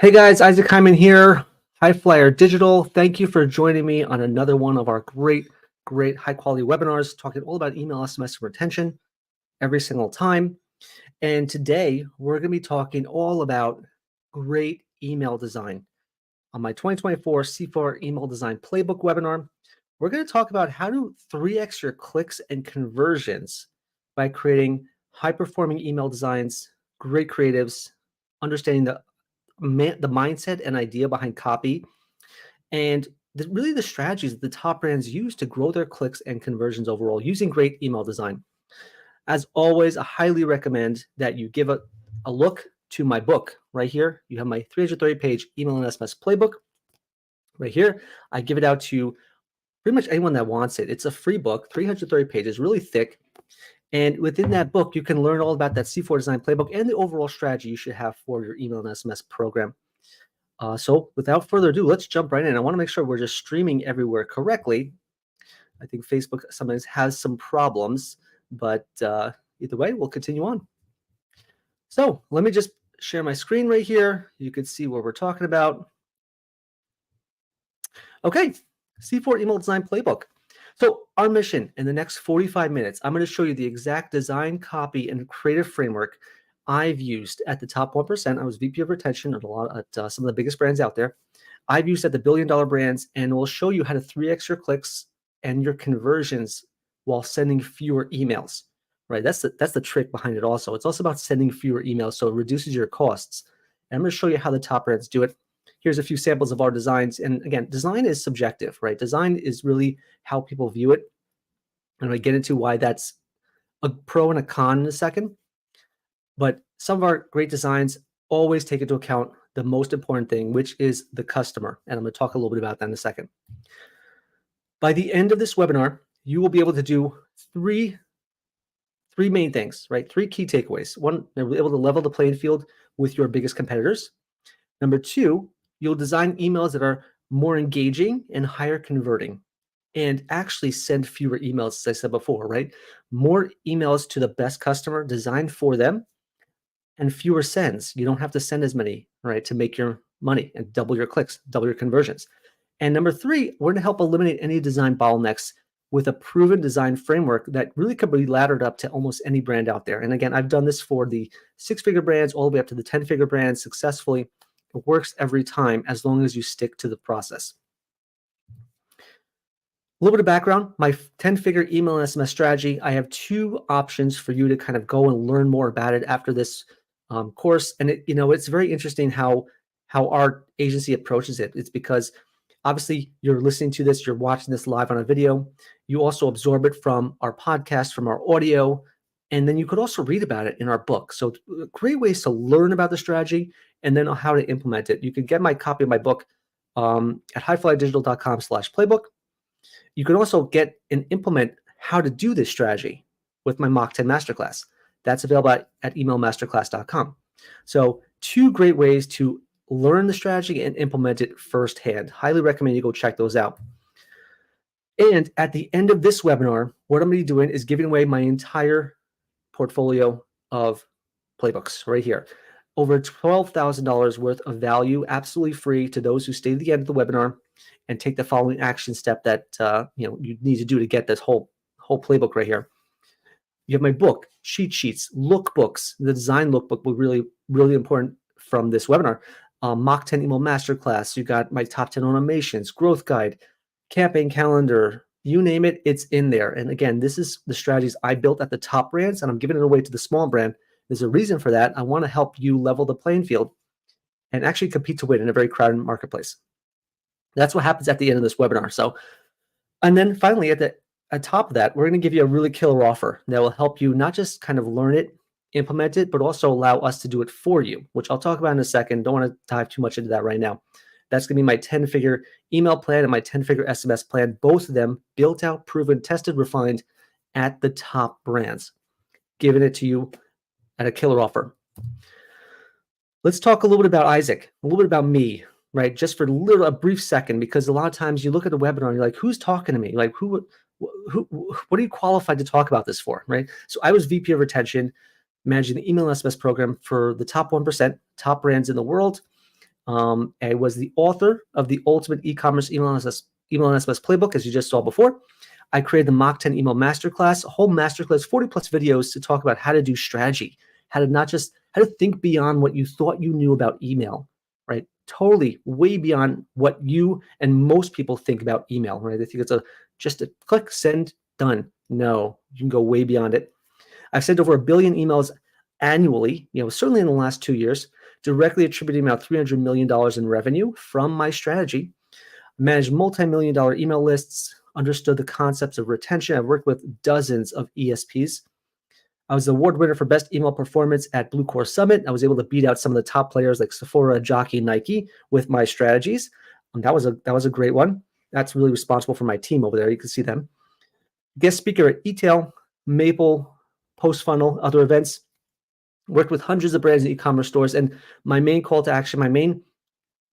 Hey guys, Isaac Hyman here, High Flyer Digital. Thank you for joining me on another one of our great high quality webinars talking all about email SMS retention every single time. And today we're going to be talking all about great email design. On my 2024 C-4 email design playbook webinar, we're going to talk about how to 3x your clicks and conversions by creating high performing email designs, great creatives, understanding the mindset and idea behind copy, and really the strategies that the top brands use to grow their clicks and conversions overall using great email design. As always, I highly recommend that you give a look to my book right here. You have my 330-page email and SMS playbook right here. I give it out to pretty much anyone that wants it. It's a free book, 330 pages, really thick. And within that book, you can learn all about that C4 design playbook and the overall strategy you should have for your email and SMS program. So without further ado, let's jump right in. I want to make sure we're just streaming everywhere correctly. I think Facebook sometimes has some problems, but either way, we'll continue on. So let me just share my screen right here. You can see what we're talking about. Okay, C4 email design playbook. So our mission in the next 45 minutes, I'm going to show you the exact design, copy, and creative framework I've used at the top 1%. I was VP of retention at some of the biggest brands out there. I've used at the billion-dollar brands, and we'll show you how to 3x your clicks and your conversions while sending fewer emails. Right? That's the trick behind it. Also, it's also about sending fewer emails, so it reduces your costs. And I'm going to show you how the top brands do it. Here's a few samples of our designs. And again, design is subjective, right? Design is really how people view it. And I get into why that's a pro and a con in a second. But some of our great designs always take into account the most important thing, which is the customer. And I'm going to talk a little bit about that in a second. By the end of this webinar, you will be able to do three main things, right? Three key takeaways. One, you'll be able to level the playing field with your biggest competitors. Number two, you'll design emails that are more engaging and higher converting and actually send fewer emails, as I said before, right? More emails to the best customer designed for them and fewer sends. You don't have to send as many, right, to make your money and double your clicks, double your conversions. And number three, we're going to help eliminate any design bottlenecks with a proven design framework that really could be laddered up to almost any brand out there. And again, I've done this for the 6-figure brands all the way up to the 10-figure brands successfully. It works every time as long as you stick to the process. A little bit of background, my 10-figure email and SMS strategy, I have two options for you to kind of go and learn more about it after this course. And it's very interesting how our agency approaches it. It's because obviously you're listening to this, you're watching this live on a video. You also absorb it from our podcast, from our audio, and then you could also read about it in our book. So great ways to learn about the strategy and then how to implement it. You can get my copy of my book at highflydigital.com/playbook. You can also get and implement how to do this strategy with my Mach 10 Masterclass. That's available at emailmasterclass.com. So two great ways to learn the strategy and implement it firsthand. Highly recommend you go check those out. And at the end of this webinar, what I'm going to be doing is giving away my entire portfolio of playbooks right here. Over $12,000 worth of value, absolutely free to those who stay to the end of the webinar and take the following action step that you need to do to get this whole playbook right here. You have my book, cheat sheets, lookbooks. The design lookbook will really, really important from this webinar. Mach 10 email masterclass. You got my top 10 automations, growth guide, campaign calendar, you name it, it's in there. And again, this is the strategies I built at the top brands, and I'm giving it away to the small brand. There's a reason for that. I want to help you level the playing field and actually compete to win in a very crowded marketplace. That's what happens at the end of this webinar. So, and then finally, at top of that, we're going to give you a really killer offer that will help you not just kind of learn it, implement it, but also allow us to do it for you, which I'll talk about in a second. Don't want to dive too much into that right now. That's going to be my 10-figure email plan and my 10-figure SMS plan, both of them built out, proven, tested, refined at the top brands, giving it to you at a killer offer. Let's talk a little bit about Isaac, a little bit about me, right? Just for a brief second, because a lot of times you look at the webinar and you're like, who's talking to me? Like, what are you qualified to talk about this for, right? So I was VP of retention, managing the email and SMS program for the top 1%, top brands in the world. I was the author of the Ultimate E-commerce email and SMS Playbook, as you just saw before. I created the Mach 10 Email Masterclass, a whole masterclass, 40 plus videos to talk about how to do strategy, how to think beyond what you thought you knew about email, right? Totally way beyond what you and most people think about email, right? They think it's just a click, send, done. No, you can go way beyond it. I've sent over 1 billion emails annually, certainly in the last 2 years, directly attributing about $300 million in revenue from my strategy. Managed multi-million dollar email lists, understood the concepts of retention. I've worked with dozens of ESPs. I was the award winner for best email performance at Blue Core Summit. I was able to beat out some of the top players like Sephora, Jockey, Nike with my strategies. And that was a great one. That's really responsible for my team over there. You can see them. Guest speaker at eTail, Maple, Post Funnel, other events. Worked with hundreds of brands and e-commerce stores. And my main call to action, my main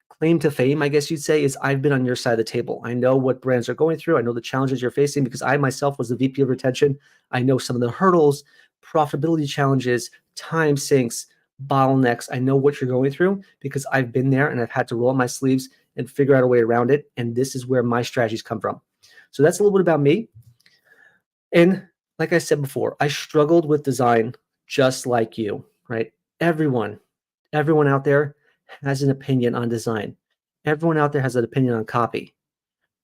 claim to fame, I guess you'd say, is I've been on your side of the table. I know what brands are going through. I know the challenges you're facing because I myself was the VP of retention. I know some of the hurdles, profitability challenges, time sinks, bottlenecks. I know what you're going through because I've been there and I've had to roll up my sleeves and figure out a way around it. And this is where my strategies come from. So that's a little bit about me. And like I said before, I struggled with design just like you, right? Everyone out there has an opinion on design. Everyone out there has an opinion on copy,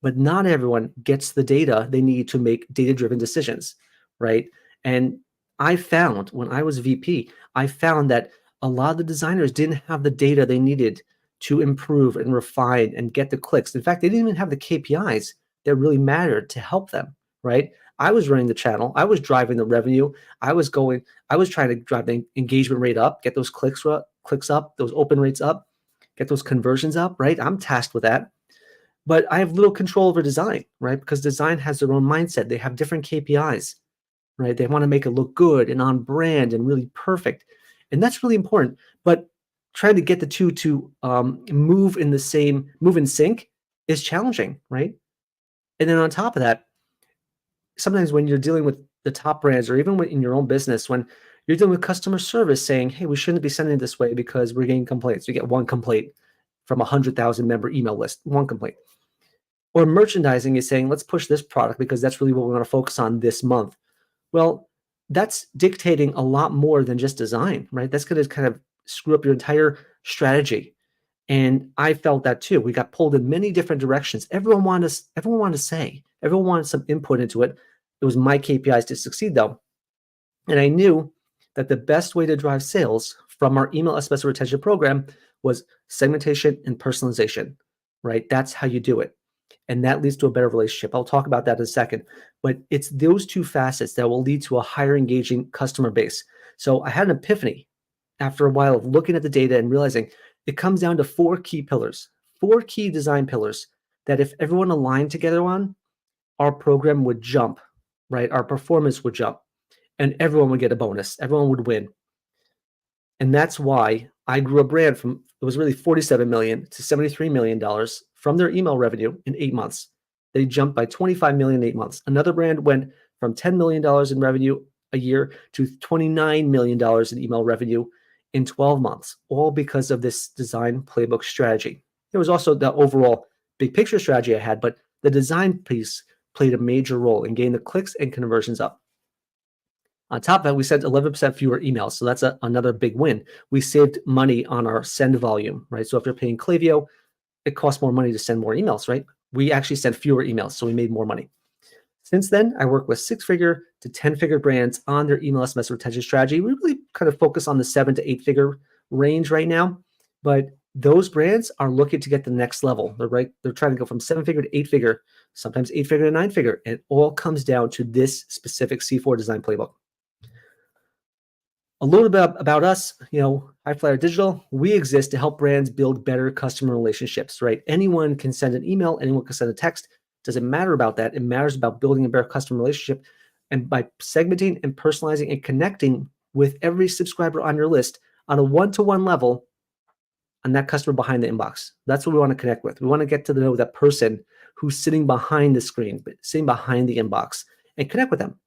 but not everyone gets the data they need to make data-driven decisions, right? And I found when I was VP, I found that a lot of the designers didn't have the data they needed to improve and refine and get the clicks. In fact, they didn't even have the KPIs that really mattered to help them, right? I was running the channel. I was driving the revenue. I was trying to drive the engagement rate up, get those clicks up, those open rates up, get those conversions up, right? I'm tasked with that. But I have little control over design, right? Because design has their own mindset. They have different KPIs, right? They want to make it look good and on brand and really perfect. And that's really important. But trying to get the two to move in sync is challenging, right? And then on top of that, sometimes when you're dealing with the top brands or even in your own business, when you're dealing with customer service saying, hey, we shouldn't be sending it this way because we're getting complaints. You get one complaint from a 100,000 member email list, one complaint. Or merchandising is saying, let's push this product because that's really what we want to focus on this month. Well, that's dictating a lot more than just design, right? That's going to kind of screw up your entire strategy. And I felt that too. We got pulled in many different directions. Everyone wanted some input into it. It was my KPIs to succeed though. And I knew that the best way to drive sales from our email SMS retention program was segmentation and personalization, right? That's how you do it. And that leads to a better relationship. I'll talk about that in a second. But it's those two facets that will lead to a higher engaging customer base. So I had an epiphany after a while of looking at the data and realizing it comes down to 4 key pillars, 4 key design pillars that if everyone aligned together on, our program would jump, right? Our performance would jump and everyone would get a bonus. Everyone would win. And that's why I grew a brand from, it was really $47 million to $73 million from their email revenue in 8 months. They jumped by 25 million in 8 months. Another brand went from $10 million in revenue a year to $29 million in email revenue in 12 months, all because of this design playbook strategy. There was also the overall big picture strategy I had, but the design piece played a major role in getting the clicks and conversions up. On top of that, we sent 11% fewer emails. So that's another big win. We saved money on our send volume, right? So if you're paying Klaviyo, it costs more money to send more emails, right? We actually sent fewer emails, so we made more money. Since then, I work with 6-figure to 10-figure brands on their email SMS retention strategy. We really kind of focus on the 7 to 8-figure range right now, but those brands are looking to get the next level. They're trying to go from 7-figure to 8-figure, sometimes 8-figure to 9-figure. And it all comes down to this specific C4 design playbook. A little bit about us, High Flyer Digital, we exist to help brands build better customer relationships, right? Anyone can send an email, anyone can send a text. Doesn't matter about that. It matters about building a better customer relationship. And by segmenting and personalizing and connecting with every subscriber on your list on a one-to-one level on that customer behind the inbox. That's what we want to connect with. We want to get to know that person who's sitting behind the screen, sitting behind the inbox and connect with them.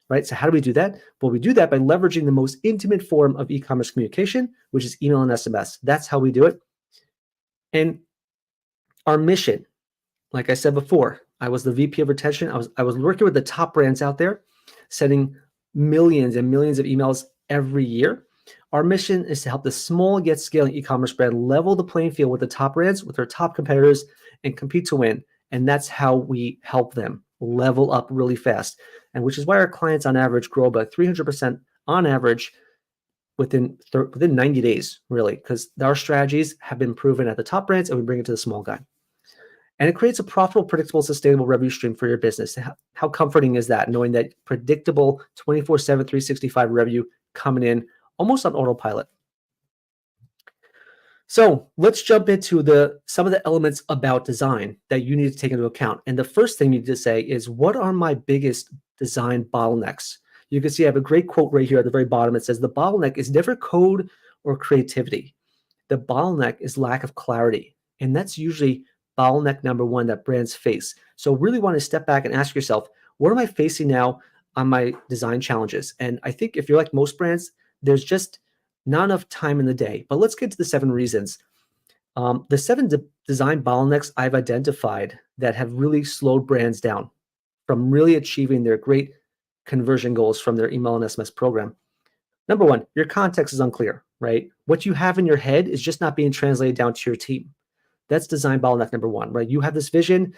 Right? So how do we do that? Well, we do that by leveraging the most intimate form of e-commerce communication, which is email and SMS. That's how we do it. And our mission, like I said before, I was the VP of retention. I was working with the top brands out there, sending millions and millions of emails every year. Our mission is to help the small yet scaling e-commerce brand level the playing field with the top brands, with their top competitors, and compete to win. And that's how we help them level up really fast. And which is why our clients on average grow by 300% on average within 90 days, really, because our strategies have been proven at the top brands and we bring it to the small guy. And it creates a profitable, predictable, sustainable revenue stream for your business. How comforting is that, knowing that predictable 24/7, 365 revenue coming in almost on autopilot? So let's jump into some of the elements about design that you need to take into account. And the first thing you need to say is, what are my biggest design bottlenecks? You can see I have a great quote right here at the very bottom. It says, the bottleneck is never code or creativity. The bottleneck is lack of clarity. And that's usually bottleneck number one that brands face. So really want to step back and ask yourself, what am I facing now on my design challenges? And I think if you're like most brands, there's just not enough time in the day. But let's get to the 7 reasons. The 7 design bottlenecks I've identified that have really slowed brands down from really achieving their great conversion goals from their email and SMS program. Number one, your context is unclear, right? What you have in your head is just not being translated down to your team. That's design bottleneck number one, right? You have this vision,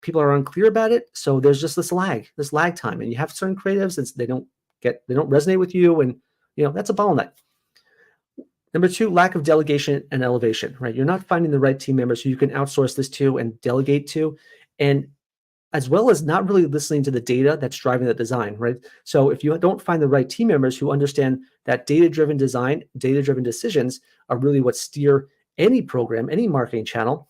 people are unclear about it, so there's just this lag time, and you have certain creatives that they don't resonate with you, and that's a bottleneck. Number two, lack of delegation and elevation, right? You're not finding the right team members who you can outsource this to and delegate to, and as well as not really listening to the data that's driving the design, right? So if you don't find the right team members who understand that data-driven design, data-driven decisions are really what steer any program, any marketing channel,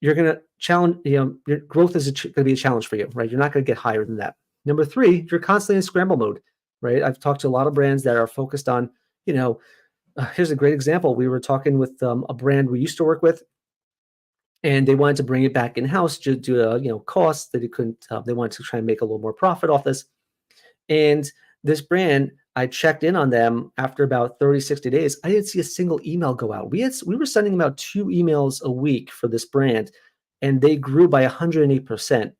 you're going to challenge, your growth is going to be a challenge for you, right? You're not going to get higher than that. Number three, you're constantly in scramble mode, right? I've talked to a lot of brands that are focused on, here's a great example. We were talking with a brand we used to work with, and they wanted to bring it back in-house due to costs that they couldn't. They wanted to try and make a little more profit off this. And this brand, I checked in on them after about 30, 60 days. I didn't see a single email go out. We were sending about 2 emails a week for this brand, and they grew by 108%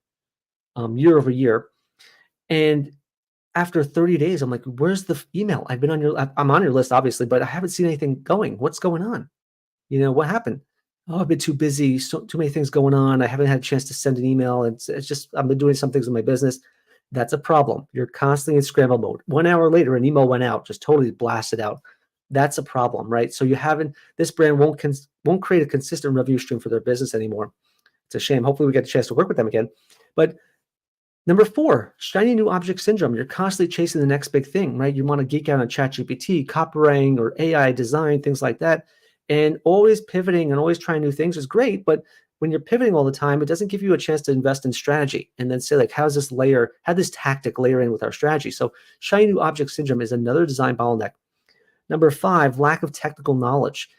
year over year. And after 30 days, I'm like, where's the email? I'm on your list, obviously, but I haven't seen anything going. What's going on? What happened? Oh, I've been too busy, too many things going on. I haven't had a chance to send an email. It's just, I've been doing some things in my business. That's a problem. You're constantly in scramble mode. 1 hour later, an email went out, just totally blasted out. That's a problem, right? So this brand won't create a consistent revenue stream for their business anymore. It's a shame. Hopefully we get a chance to work with them again. But number 4, shiny new object syndrome. You're constantly chasing the next big thing, right? You want to geek out on ChatGPT, copywriting, or AI design, things like that. And always pivoting and always trying new things is great, but when you're pivoting all the time, it doesn't give you a chance to invest in strategy and then say, like, how this tactic layer in with our strategy? So shiny new object syndrome is another design bottleneck. Number 5, lack of technical knowledge.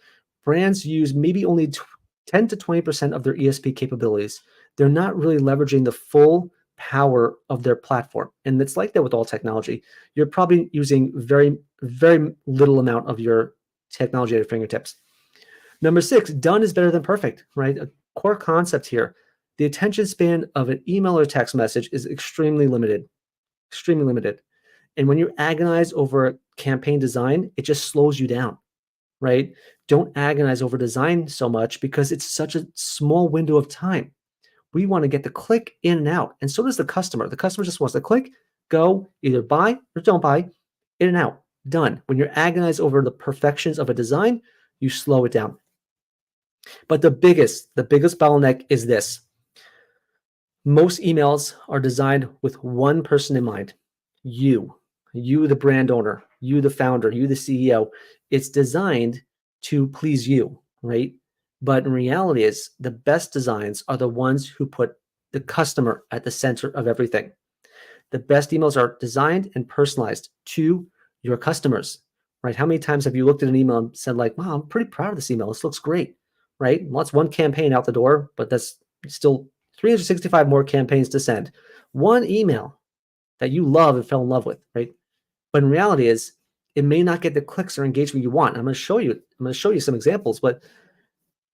Brands use maybe only 10 to 20% of their ESP capabilities. They're not really leveraging the full power of their platform. And it's like that with all technology. You're probably using very, very little amount of your technology at your fingertips. Number 6, done is better than perfect, right? A core concept here. The attention span of an email or text message is extremely limited, extremely limited. And when you agonize over campaign design, it just slows you down, right? Don't agonize over design so much because it's such a small window of time. We want to get the click in and out. And so does the customer. The customer just wants to click, go, either buy or don't buy, in and out, done. When you're agonized over the perfections of a design, you slow it down. But the biggest bottleneck is this. Most emails are designed with one person in mind. You, the brand owner, you, the founder, you, the CEO. It's designed to please you, right? But in reality, the best designs are the ones who put the customer at the center of everything. The best emails are designed and personalized to your customers, right? How many times have you looked at an email and said, like, wow, I'm pretty proud of this email. This looks great, right? Well, that's one campaign out the door, but that's still 365 more campaigns to send. One email that you love and fell in love with, right? But in reality it may not get the clicks or engagement you want. I'm going to show you some examples, but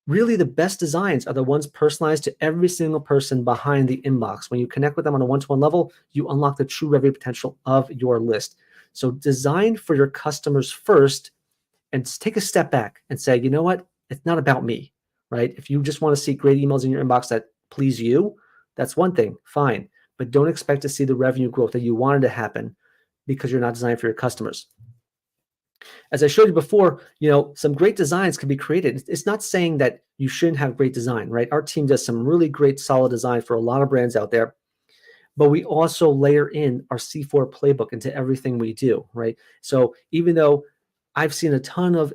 Really, the best designs are the ones personalized to every single person behind the inbox. When you connect with them on a one-to-one level, you unlock the true revenue potential of your list. So design for your customers first and take a step back and say, you know what? It's not about me, right? If you just want to see great emails in your inbox that please you, that's one thing, fine. But don't expect to see the revenue growth that you wanted to happen because you're not designing for your customers. As I showed you before, some great designs can be created. It's not saying that you shouldn't have great design, right? Our team does some really great, solid design for a lot of brands out there, but we also layer in our C4 playbook into everything we do, right? So even though I've seen a ton of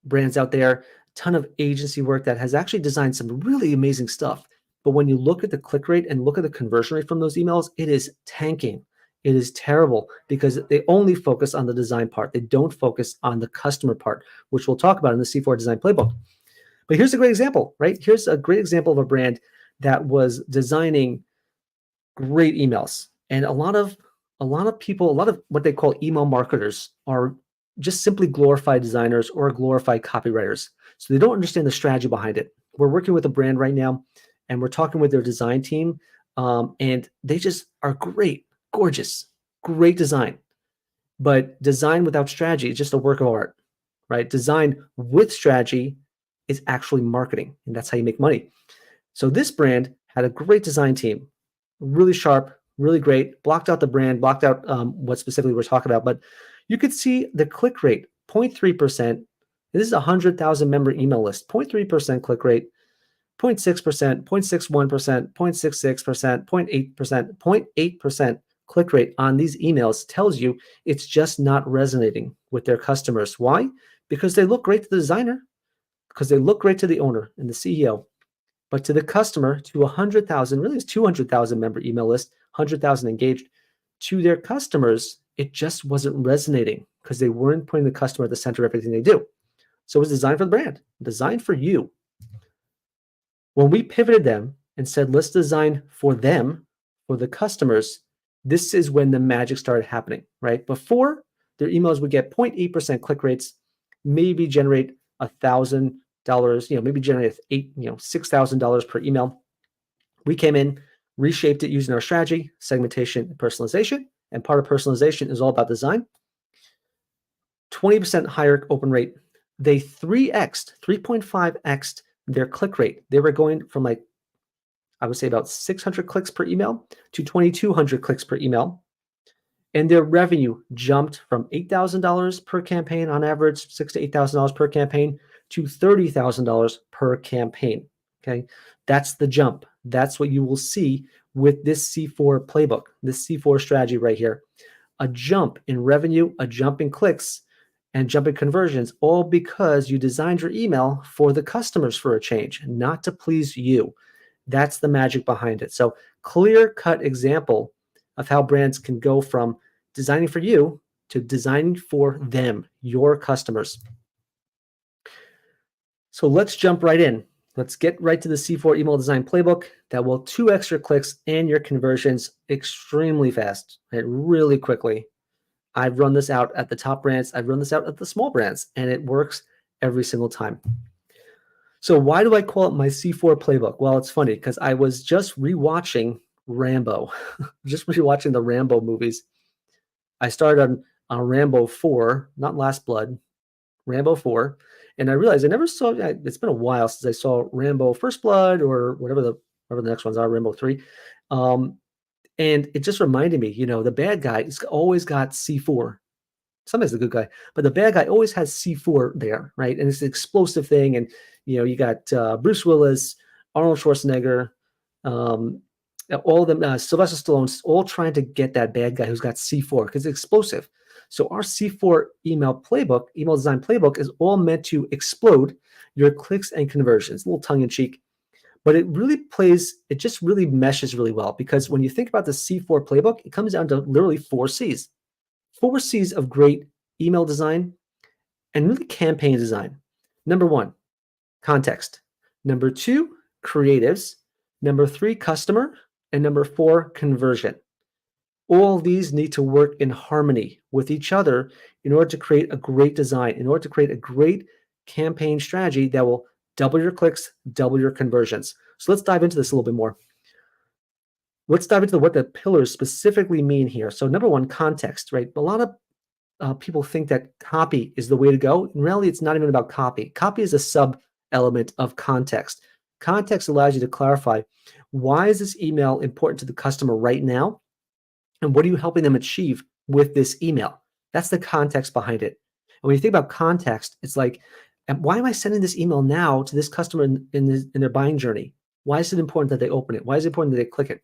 brands out there, a ton of agency work that has actually designed some really amazing stuff. But when you look at the click rate and look at the conversion rate from those emails, it is tanking. It is terrible because they only focus on the design part. They don't focus on the customer part, which we'll talk about in the C4 design playbook. But here's a great example, right? Here's a great example of a brand that was designing great emails. And a lot of people, a lot of what they call email marketers are just simply glorified designers or glorified copywriters. So they don't understand the strategy behind it. We're working with a brand right now and we're talking with their design team. And they just are great, gorgeous, great design. But design without strategy is just a work of art, right? Design with strategy is actually marketing, and that's how you make money. So this brand had a great design team, really sharp, really great, blocked out the brand, blocked out what specifically we're talking about, but you could see the click rate, 0.3%. This is a 100,000 member email list, 0.3% click rate, 0.6%, 0.61%, 0.66%, 0.8%, 0.8% click rate on these emails tells you it's just not resonating with their customers. Why? Because they look great to the designer, because they look great to the owner and the CEO. But to the customer, to 100,000, really it's 200,000 member email list, 100,000 engaged, to their customers, it just wasn't resonating because they weren't putting the customer at the center of everything they do. So it was designed for the brand, designed for you. When we pivoted them and said, let's design for them, for the customers, this is when the magic started happening, right? Before, their emails would get 0.8% click rates, maybe generate $1,000, maybe generate $6,000 per email. We came in, reshaped it using our strategy, segmentation, and personalization. And part of personalization is all about design. 20% higher open rate. They 3.5x'd their click rate. They were going from I would say about 600 clicks per email to 2,200 clicks per email. And their revenue jumped from $8,000 per campaign on average, $6,000 to $8,000 per campaign, to $30,000 per campaign. Okay, that's the jump. That's what you will see with this C4 playbook, this C4 strategy right here. A jump in revenue, a jump in clicks, and jump in conversions, all because you designed your email for the customers for a change, not to please you. That's the magic behind it. So clear-cut example of how brands can go from designing for you to designing for them, your customers. So let's jump right in. Let's get right to the C4 email design playbook that will 2x your clicks and your conversions extremely fast, right? Really quickly. I've run this out at the top brands. I've run this out at the small brands, and it works every single time. So why do I call it my C4 playbook? Well, it's funny because I was just rewatching Rambo, just rewatching the Rambo movies. I started on Rambo 4, not Last Blood, Rambo 4. And I realized I never saw, it's been a while since I saw Rambo First Blood or whatever the next ones are, Rambo 3. And it just reminded me, the bad guy has always got C4. Sometimes the good guy, but the bad guy always has C4 there, right? And it's an explosive thing. And, you got Bruce Willis, Arnold Schwarzenegger, all of them, Sylvester Stallone, all trying to get that bad guy who's got C4 because it's explosive. So our C4 email design playbook is all meant to explode your clicks and conversions, a little tongue in cheek, but it just really meshes really well because when you think about the C4 playbook, it comes down to literally 4 C's. 4 C's of great email design and really campaign design. Number 1, context. Number 2, creatives. Number 3, customer. And number 4, conversion. All these need to work in harmony with each other in order to create a great design, in order to create a great campaign strategy that will double your clicks, double your conversions. So let's dive into this a little bit more. Let's dive into what the pillars specifically mean here. So number one, context, right? A lot of people think that copy is the way to go. In reality, it's not even about copy. Copy is a sub element of context. Context allows you to clarify, why is this email important to the customer right now? And what are you helping them achieve with this email? That's the context behind it. And when you think about context, it's like, why am I sending this email now to this customer in their buying journey? Why is it important that they open it? Why is it important that they click it?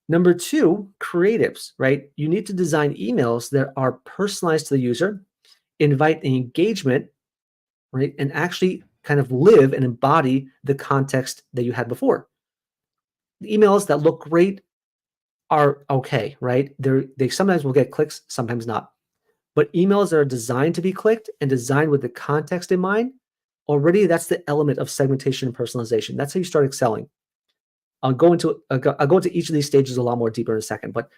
Number two, creatives, right? You need to design emails that are personalized to the user, invite an engagement, right? And actually kind of live and embody the context that you had before. The emails that look great are okay, right? They sometimes will get clicks, sometimes not. But emails that are designed to be clicked and designed with the context in mind, already that's the element of segmentation and personalization. That's how you start excelling. I'll go into each of these stages a lot more deeper in a second. But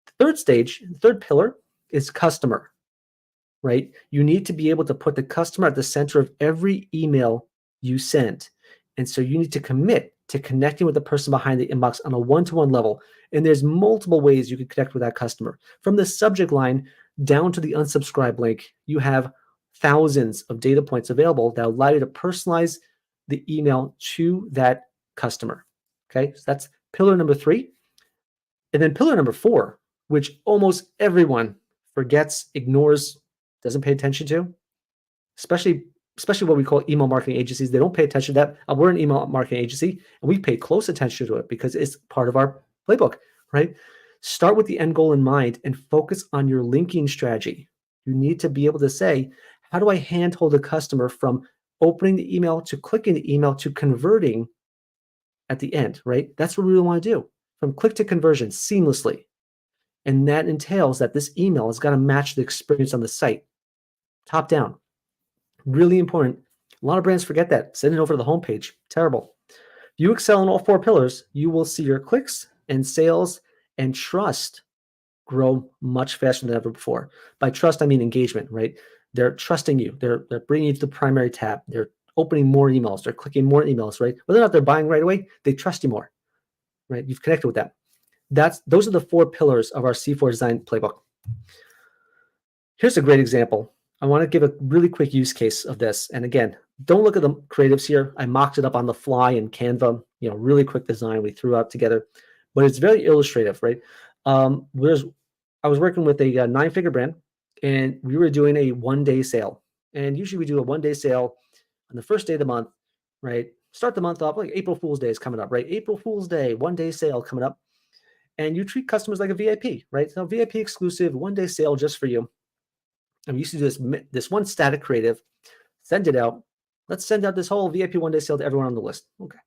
the third stage, the third pillar is customer, right? You need to be able to put the customer at the center of every email you send. And so you need to commit to connecting with the person behind the inbox on a one-to-one level. And there's multiple ways you can connect with that customer. From the subject line down to the unsubscribe link, you have thousands of data points available that allow you to personalize the email to that customer. Okay, so that's pillar number three. And then pillar number four, which almost everyone forgets, ignores, doesn't pay attention to, especially what we call email marketing agencies. They don't pay attention to that. We're an email marketing agency, and we pay close attention to it because it's part of our playbook, right? Start with the end goal in mind and focus on your linking strategy. You need to be able to say, how do I handhold a customer from opening the email to clicking the email to converting at the end, right? That's what we really want to do, from click to conversion seamlessly. And that entails that this email has got to match the experience on the site, top down. Really important. A lot of brands forget that. Send it over to the homepage. Terrible. If you excel in all four pillars, you will see your clicks and sales and trust grow much faster than ever before. By trust, I mean engagement, right? They're trusting you. They're bringing you to the primary tab. They're opening more emails. They're clicking more emails, right? Whether or not they're buying right away, they trust you more, right? You've connected with them. Those are the four pillars of our C-4 design playbook. Here's a great example. I want to give a really quick use case of this. And again, don't look at the creatives here. I mocked it up on the fly in Canva, really quick design we threw out together, but it's very illustrative, right? I was working with a 9-figure brand, and we were doing a one-day sale. And usually we do a one-day sale on the first day of the month, right? Start the month off, like April Fool's Day is coming up, right? April Fool's Day, one-day sale coming up. And you treat customers like a VIP, right? So VIP exclusive, one-day sale just for you. And we used to do this one static creative, send it out. Let's send out this whole VIP one-day sale to everyone on the list. Okay.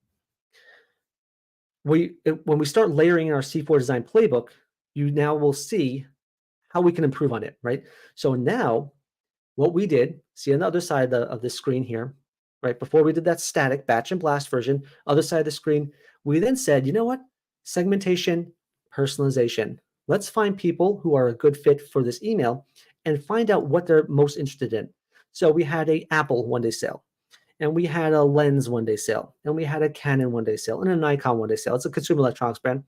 When we start layering in our C-4 design playbook, you now will see how we can improve on it, right? So now what we did, see on the other side of the screen here, right? Before we did that static batch and blast version, other side of the screen, we then said, you know what? Segmentation, personalization. Let's find people who are a good fit for this email and find out what they're most interested in. So we had a Apple one-day sale, and we had a Lens one-day sale, and we had a Canon one-day sale, and a Nikon one-day sale. It's a consumer electronics brand.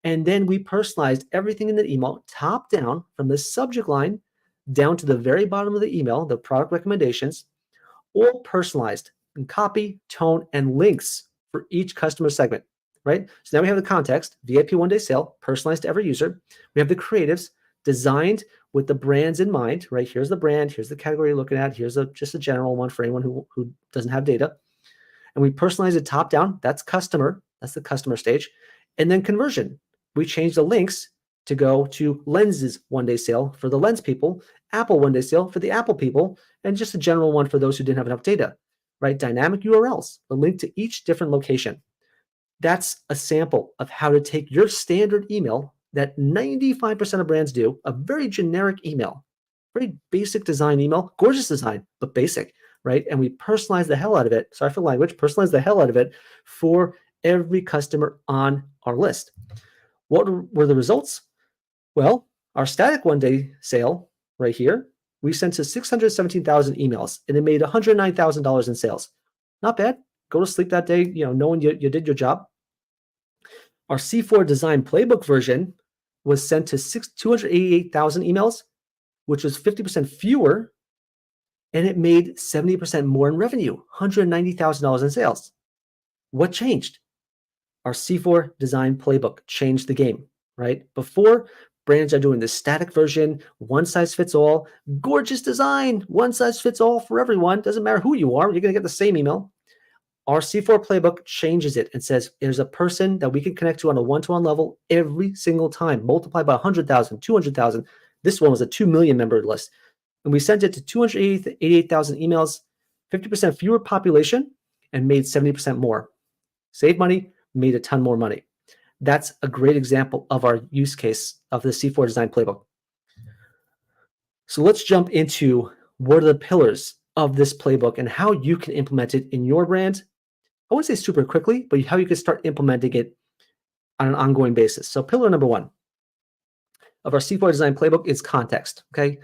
And then we personalized everything in the email, top down, from the subject line down to the very bottom of the email, the product recommendations, all personalized in copy, tone, and links for each customer segment, right? So now we have the context, VIP one-day sale, personalized to every user. We have the creatives designed with the brands in mind, right? Here's the brand, here's the category you're looking at, here's just a general one for anyone who doesn't have data. And we personalize it top down. That's customer. That's the customer stage. And then conversion. We change the links to go to Lenses one-day sale for the Lens people, Apple one-day sale for the Apple people, and just a general one for those who didn't have enough data, right? Dynamic URLs, the link to each different location. That's a sample of how to take your standard email that 95% of brands do, a very generic email, very basic design email, gorgeous design, but basic, right? And we personalize the hell out of it. Sorry for language, personalize the hell out of it for every customer on our list. What were the results? Well, our static one-day sale right here, we sent to 617,000 emails, and it made $109,000 in sales. Not bad. Go to sleep that day, knowing you did your job. Our C4 design playbook version was sent to 288,000 emails, which was 50% fewer, and it made 70% more in revenue, $190,000 in sales. What changed? Our C4 design playbook changed the game, right? Before, brands are doing the static version, one size fits all, gorgeous design, one size fits all for everyone. Doesn't matter who you are, you're going to get the same email. Our C4 playbook changes it and says there's a person that we can connect to on a one-to-one level every single time, multiplied by 100,000, 200,000. This one was a 2 million member list. And we sent it to 288,000 emails, 50% fewer population, and made 70% more. Save money, made a ton more money. That's a great example of our use case of the C4 design playbook. So let's jump into what are the pillars of this playbook and how you can implement it in your brand. I wouldn't say super quickly, but how you can start implementing it on an ongoing basis. So pillar number one of our C4 design playbook is context, okay?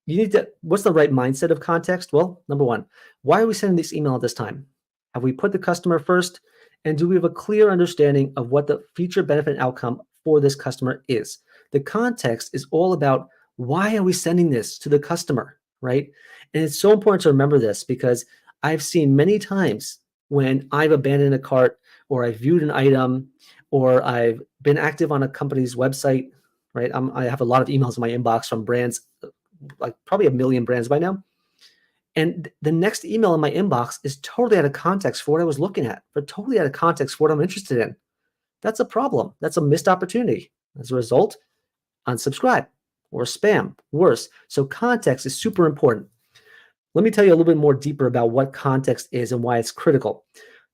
You need to, what's the right mindset of context? Well, number one, why are we sending this email at this time? Have we put the customer first? And do we have a clear understanding of what the feature, benefit, and outcome for this customer is? The context is all about why are we sending this to the customer, right? And it's so important to remember this because I've seen many times when I've abandoned a cart or I've viewed an item or I've been active on a company's website, right? I have a lot of emails in my inbox from brands, like probably 1 million brands by now. And the next email in my inbox is totally out of context for what I was looking at, but totally out of context for what I'm interested in. That's a problem. That's a missed opportunity. As a result, unsubscribe or spam, worse. So context is super important. Let me tell you a little bit more deeper about what context is and why it's critical.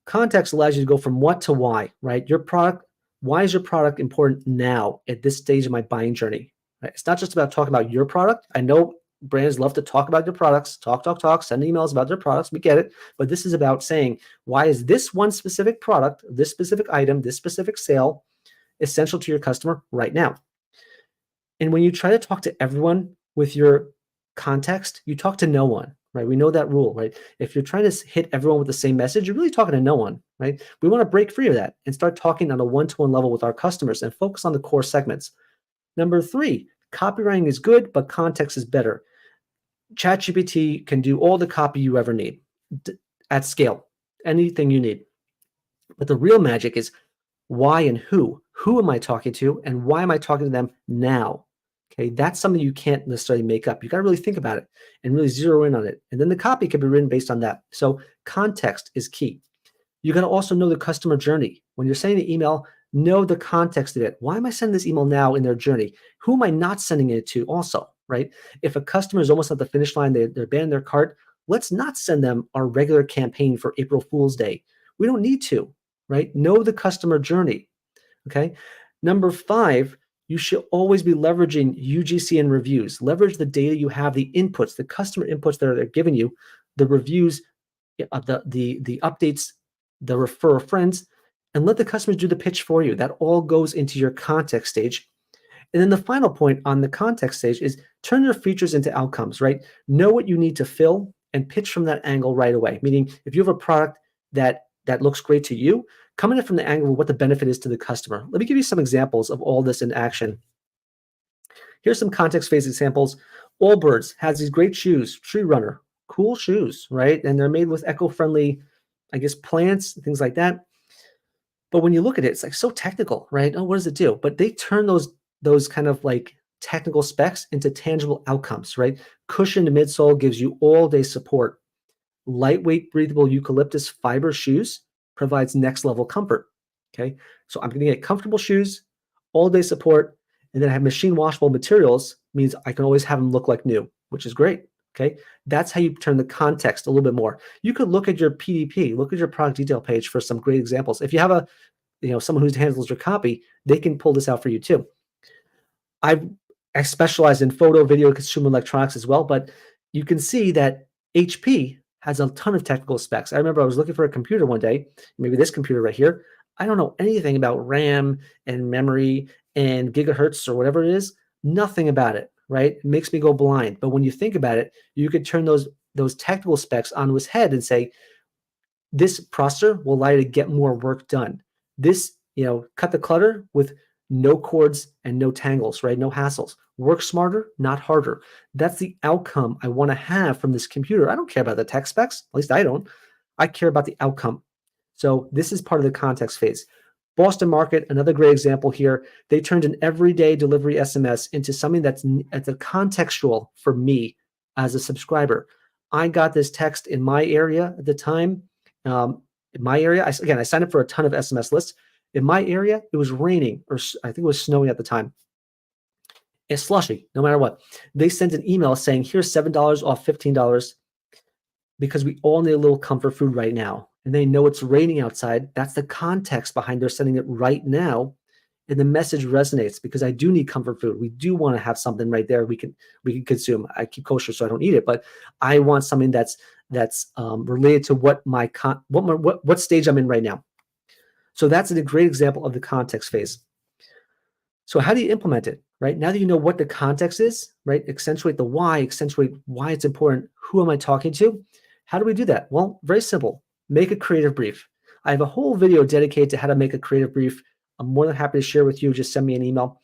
Context allows you to go from what to why, right? Your product, why is your product important now at this stage of my buying journey? Right? It's not just about talking about your product. I know brands love to talk about their products, talk, send emails about their products. We get it. But this is about saying, why is this one specific product, this specific item, this specific sale essential to your customer right now? And when you try to talk to everyone with your context, you talk to no one, right? We know that rule, right? If you're trying to hit everyone with the same message, you're really talking to no one, right? We want to break free of that and start talking on a one-to-one level with our customers and focus on the core segments. Number three, copywriting is good, but context is better. ChatGPT can do all the copy you ever need at scale, anything you need. But the real magic is why and who. Who am I talking to and why am I talking to them now? Okay, that's something you can't necessarily make up. You got to really think about it and really zero in on it. And then the copy can be written based on that. So context is key. You got to also know the customer journey. When you're sending the email, know the context of it. Why am I sending this email now in their journey? Who am I not sending it to also, right? If a customer is almost at the finish line, they're abandoning their cart, let's not send them our regular campaign for April Fool's Day. We don't need to, right? Know the customer journey, okay? Number five, you should always be leveraging UGC and reviews. Leverage the data you have, the inputs, the customer inputs that they're giving you, the reviews, the updates, the refer friends, and let the customers do the pitch for you. That all goes into your context stage. And then the final point on the context stage is turn your features into outcomes, right? Know what you need to fill and pitch from that angle right away. Meaning if you have a product that looks great to you, come at it from the angle of what the benefit is to the customer. Let me give you some examples of all this in action. Here's some context-based examples. Allbirds has these great shoes, Tree Runner, cool shoes, right? And they're made with eco-friendly, I guess, plants, things like that. But when you look at it, it's like so technical, right? Oh, what does it do? But they turn those kind of like technical specs into tangible outcomes, right? Cushioned midsole gives you all-day support. Lightweight, breathable eucalyptus fiber shoes provides next level comfort. Okay, so I'm going to get comfortable shoes, all-day support, and then I have machine washable materials. Means I can always have them look like new, which is great. Okay, that's how you turn the context a little bit more. You could look at your PDP, look at your product detail page for some great examples. If you have someone who handles your copy, they can pull this out for you too. I specialize in photo, video, consumer electronics as well, but you can see that HP has a ton of technical specs. I remember I was looking for a computer one day, maybe this computer right here. I don't know anything about RAM and memory and gigahertz or whatever it is, nothing about it, right? It makes me go blind. But when you think about it, you could turn those technical specs onto his head and say, This processor will allow you to get more work done. This, cut the clutter with no cords and no tangles, right? No hassles. Work smarter, not harder. That's the outcome I want to have from this computer. I don't care about the tech specs. At least I don't. I care about the outcome. So this is part of the context phase. Boston Market, another great example here. They turned an everyday delivery SMS into something that's a contextual for me as a subscriber. I got this text in my area at the time. In my area, I signed up for a ton of SMS lists. In my area, it was raining, or I think it was snowing at the time. It's slushy, no matter what. They sent an email saying, here's $7 off $15 because we all need a little comfort food right now. And they know it's raining outside. That's the context behind their sending it right now. And the message resonates because I do need comfort food. We do want to have something right there we can consume. I keep kosher, so I don't eat it, but I want something that's related to what stage I'm in right now. So that's a great example of the context phase. So how do you implement it, right? Now that you know what the context is, right? Accentuate the why, accentuate why it's important. Who am I talking to? How do we do that? Well, very simple. Make a creative brief. I have a whole video dedicated to how to make a creative brief. I'm more than happy to share with you. Just send me an email.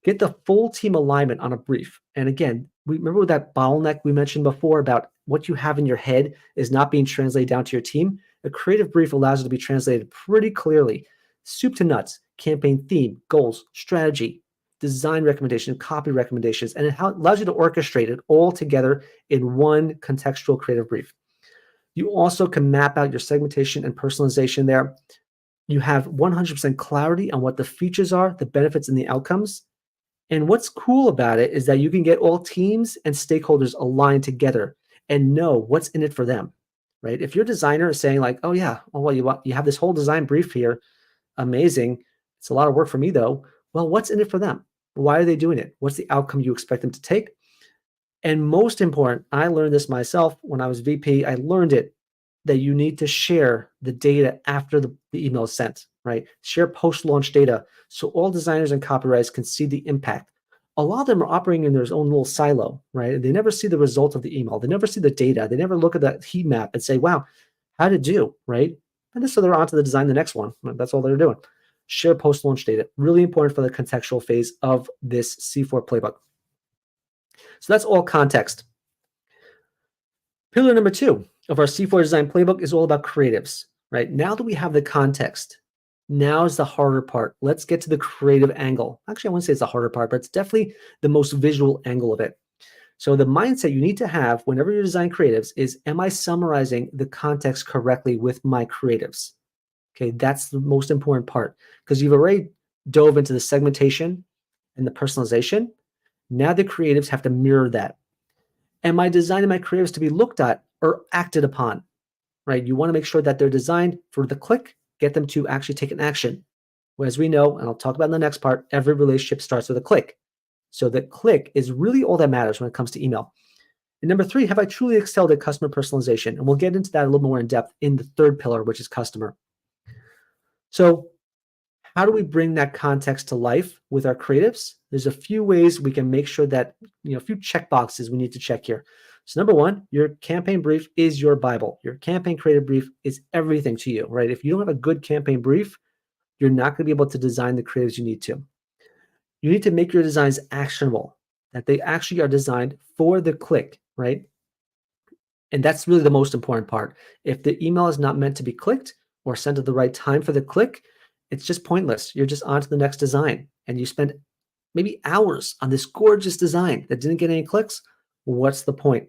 Get the full team alignment on a brief. And again, remember that bottleneck we mentioned before about what you have in your head is not being translated down to your team? A creative brief allows it to be translated pretty clearly. Soup to nuts, campaign theme, goals, strategy, design recommendations, copy recommendations, and it allows you to orchestrate it all together in one contextual creative brief. You also can map out your segmentation and personalization there. You have 100% clarity on what the features are, the benefits, and the outcomes. And what's cool about it is that you can get all teams and stakeholders aligned together and know what's in it for them, right? If your designer is saying like, oh yeah, well, you have this whole design brief here, amazing. It's a lot of work for me though. Well, what's in it for them? Why are they doing it? What's the outcome you expect them to take? And most important, I learned this myself when I was VP. I learned it that you need to share the data after the email is sent, right? Share post-launch data so all designers and copywriters can see the impact. A lot of them are operating in their own little silo, right? They never see the result of the email. They never see the data. They never look at that heat map and say, wow, how did it do, right? And so they're on to the design the next one. That's all they're doing. Share post-launch data. Really important for the contextual phase of this C-4 playbook. So that's all context. Pillar number 2 of our C4 design playbook is all about creatives, right? Now that we have the context, now is the harder part. Let's get to the creative angle. Actually, I wouldn't say it's the harder part, but it's definitely the most visual angle of it. So the mindset you need to have whenever you design creatives is, am I summarizing the context correctly with my creatives? Okay, that's the most important part because you've already dove into the segmentation and the personalization. Now the creatives have to mirror that. Am I designing my creatives to be looked at or acted upon, right? You want to make sure that they're designed for the click, get them to actually take an action. Well, as we know, and I'll talk about in the next part, every relationship starts with a click. So the click is really all that matters when it comes to email. And number 3, have I truly excelled at customer personalization? And we'll get into that a little more in depth in the third pillar, which is customer. So how do we bring that context to life with our creatives? There's a few ways we can make sure that, a few check boxes we need to check here. So number 1, your campaign brief is your Bible. Your campaign creative brief is everything to you, right? If you don't have a good campaign brief, you're not going to be able to design the creatives you need to. You need to make your designs actionable, that they actually are designed for the click, right? And that's really the most important part. If the email is not meant to be clicked or sent at the right time for the click, it's just pointless. You're just on to the next design. And you spend maybe hours on this gorgeous design that didn't get any clicks. What's the point?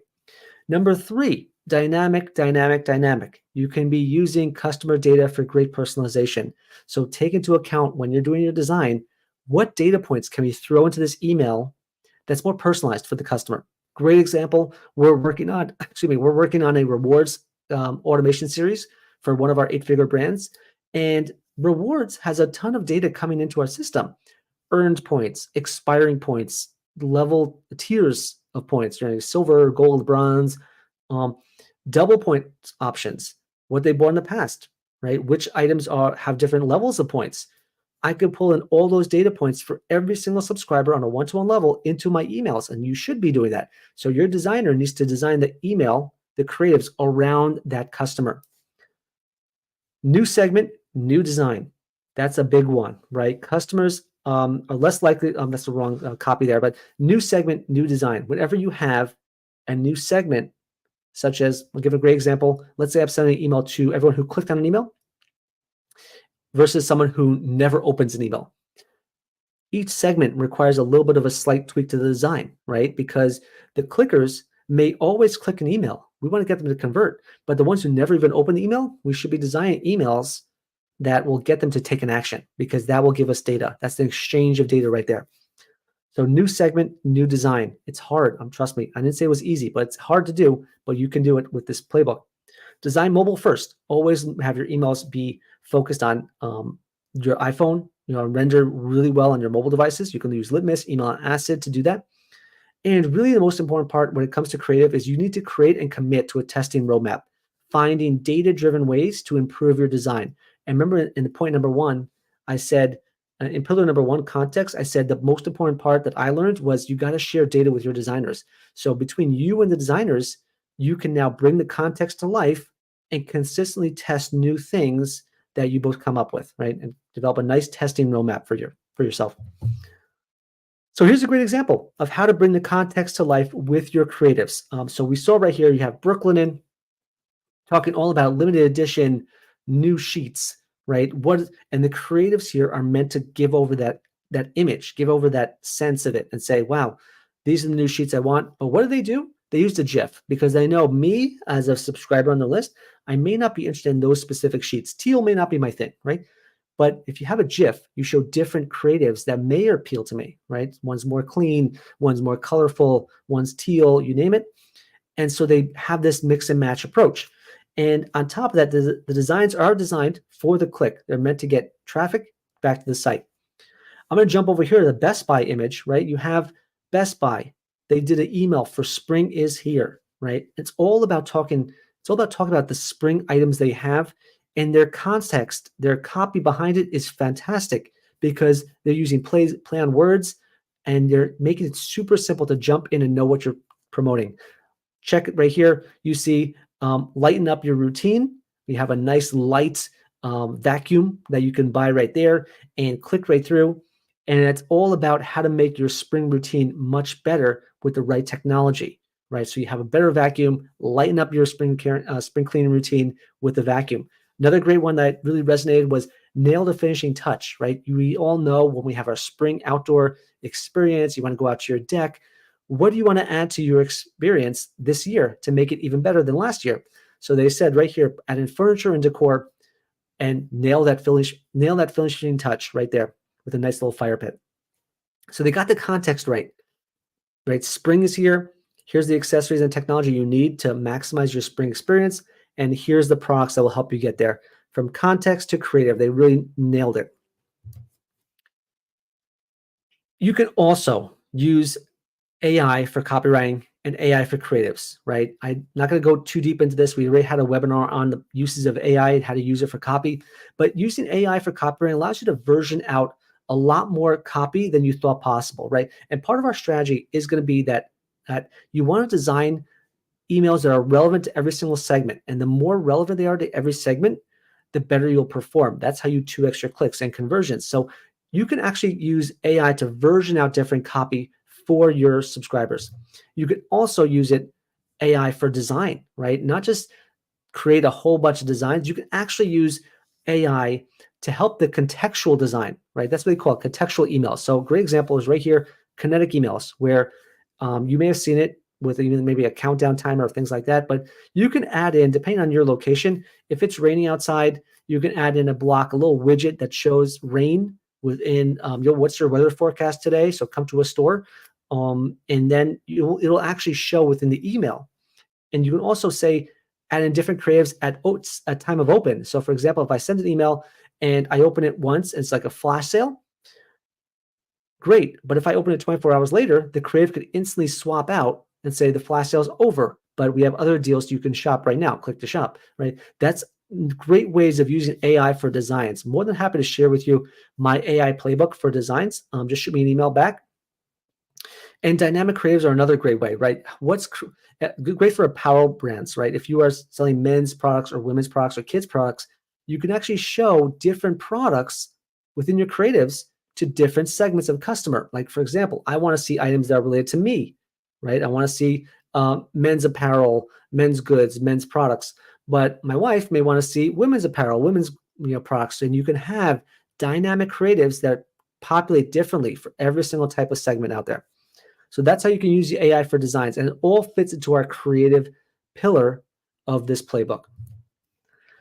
Number 3, dynamic. You can be using customer data for great personalization. So take into account when you're doing your design, what data points can we throw into this email that's more personalized for the customer? Great example, we're working on a rewards automation series for one of our 8-figure brands. And rewards has a ton of data coming into our system. Earned points, expiring points, level tiers of points, silver, gold, bronze, double point options, what they bought in the past, right? Which items have different levels of points. I could pull in all those data points for every single subscriber on a one-to-one level into my emails, and you should be doing that. So your designer needs to design the email, the creatives around that customer. New segment, new design. That's a big one, right? Customers are less likely, that's the wrong copy there, but new segment, new design. Whenever you have a new segment, such as, I'll give a great example. Let's say I'm sending an email to everyone who clicked on an email versus someone who never opens an email. Each segment requires a little bit of a slight tweak to the design, right? Because the clickers may always click an email. We want to get them to convert, but the ones who never even open the email, we should be designing emails that will get them to take an action, because that will give us data. That's the exchange of data right there. So new segment, new design. It's hard. Trust me. I didn't say it was easy, but it's hard to do, but you can do it with this playbook. Design mobile first. Always have your emails be focused on your iPhone, render really well on your mobile devices. You can use Litmus, Email on Acid to do that. And really the most important part when it comes to creative is you need to create and commit to a testing roadmap, finding data-driven ways to improve your design. And remember in the point number one, I said, in pillar number one, context, I said the most important part that I learned was you got to share data with your designers. So between you and the designers, you can now bring the context to life and consistently test new things that you both come up with, right? And develop a nice testing roadmap for yourself. So here's a great example of how to bring the context to life with your creatives. So we saw right here, you have Brooklyn talking all about limited edition new sheets, right? And the creatives here are meant to give over that image, give over that sense of it and say, wow, these are the new sheets I want. But what do? They used a GIF because they know me as a subscriber on the list, I may not be interested in those specific sheets. Teal may not be my thing, right? But if you have a GIF, you show different creatives that may appeal to me, right? One's more clean, one's more colorful, one's teal, you name it. And so they have this mix and match approach. And on top of that, the designs are designed for the click. They're meant to get traffic back to the site. I'm going to jump over here to the Best Buy image, right? You have Best Buy. They did an email for spring is here, right? It's all about talking about the spring items they have, and their context, their copy behind it is fantastic because they're using play on words, and they're making it super simple to jump in and know what you're promoting. Check it right here. You see, lighten up your routine. We have a nice light vacuum that you can buy right there and click right through. And it's all about how to make your spring routine much better with the right technology, right? So you have a better vacuum, lighten up your spring cleaning routine with the vacuum. Another great one that really resonated was nail the finishing touch, right? We all know when we have our spring outdoor experience, you want to go out to your deck. What do you want to add to your experience this year to make it even better than last year? So they said right here, add in furniture and decor and nail that finishing touch right there with a nice little fire pit. So they got the context right? Spring is here. Here's the accessories and technology you need to maximize your spring experience. And here's the products that will help you get there. From context to creative, they really nailed it. You can also use AI for copywriting and AI for creatives, right? I'm not going to go too deep into this. We already had a webinar on the uses of AI and how to use it for copy, but using AI for copywriting allows you to version out a lot more copy than you thought possible, right? And part of our strategy is going to be that you want to design emails that are relevant to every single segment. And the more relevant they are to every segment, the better you'll perform. That's how you 2x your clicks and conversions. So you can actually use AI to version out different copy for your subscribers. You can also use AI for design, right? Not just create a whole bunch of designs. You can actually use AI to help the contextual design, right? That's what they call it, contextual emails. So a great example is right here, kinetic emails, where you may have seen it with even maybe a countdown timer or things like that, but you can add in, depending on your location, if it's raining outside, you can add in a little widget that shows rain within what's your weather forecast today? So come to a store, and then it'll actually show within the email. And you can also say add in different creatives at time of open. So for example, if I send an email and I open it once, it's like a flash sale, great. But if I open it 24 hours later, the creative could instantly swap out and say the flash sale is over, but we have other deals you can shop right now. Click to shop, right? That's great ways of using AI for designs. More than happy to share with you my AI playbook for designs. Just shoot me an email back. And dynamic creatives are another great way, right? What's great for apparel brands, right? If you are selling men's products or women's products or kids products, you can actually show different products within your creatives to different segments of customer. Like, for example, I want to see items that are related to me, right? I want to see men's apparel, men's goods, men's products. But my wife may want to see women's apparel, women's products, and you can have dynamic creatives that populate differently for every single type of segment out there. So that's how you can use the AI for designs, and it all fits into our creative pillar of this playbook.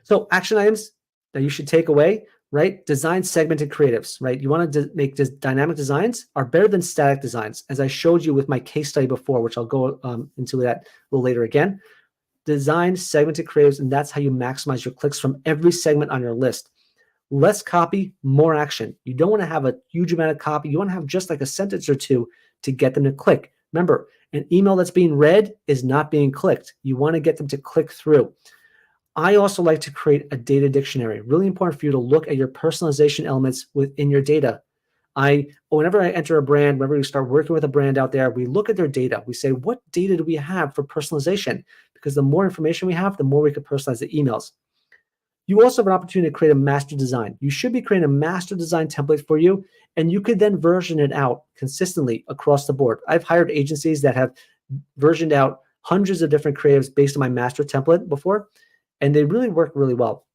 So action items that you should take away, right? Design segmented creatives, right? You want to make dynamic designs are better than static designs, as I showed you with my case study before, which I'll go into that a little later again. Design segmented creatives, and that's how you maximize your clicks from every segment on your list. Less copy, more action. You don't want to have a huge amount of copy. You want to have just like a sentence or two to get them to click. Remember, an email that's being read is not being clicked. You want to get them to click through. I also like to create a data dictionary. Really important for you to look at your personalization elements within your data. Whenever I enter a brand, whenever we start working with a brand out there, we look at their data. We say, what data do we have for personalization? Because the more information we have, the more we can personalize the emails. You also have an opportunity to create a master design. You should be creating a master design template for you, and you could then version it out consistently across the board. I've hired agencies that have versioned out hundreds of different creatives based on my master template before, and they really work really well.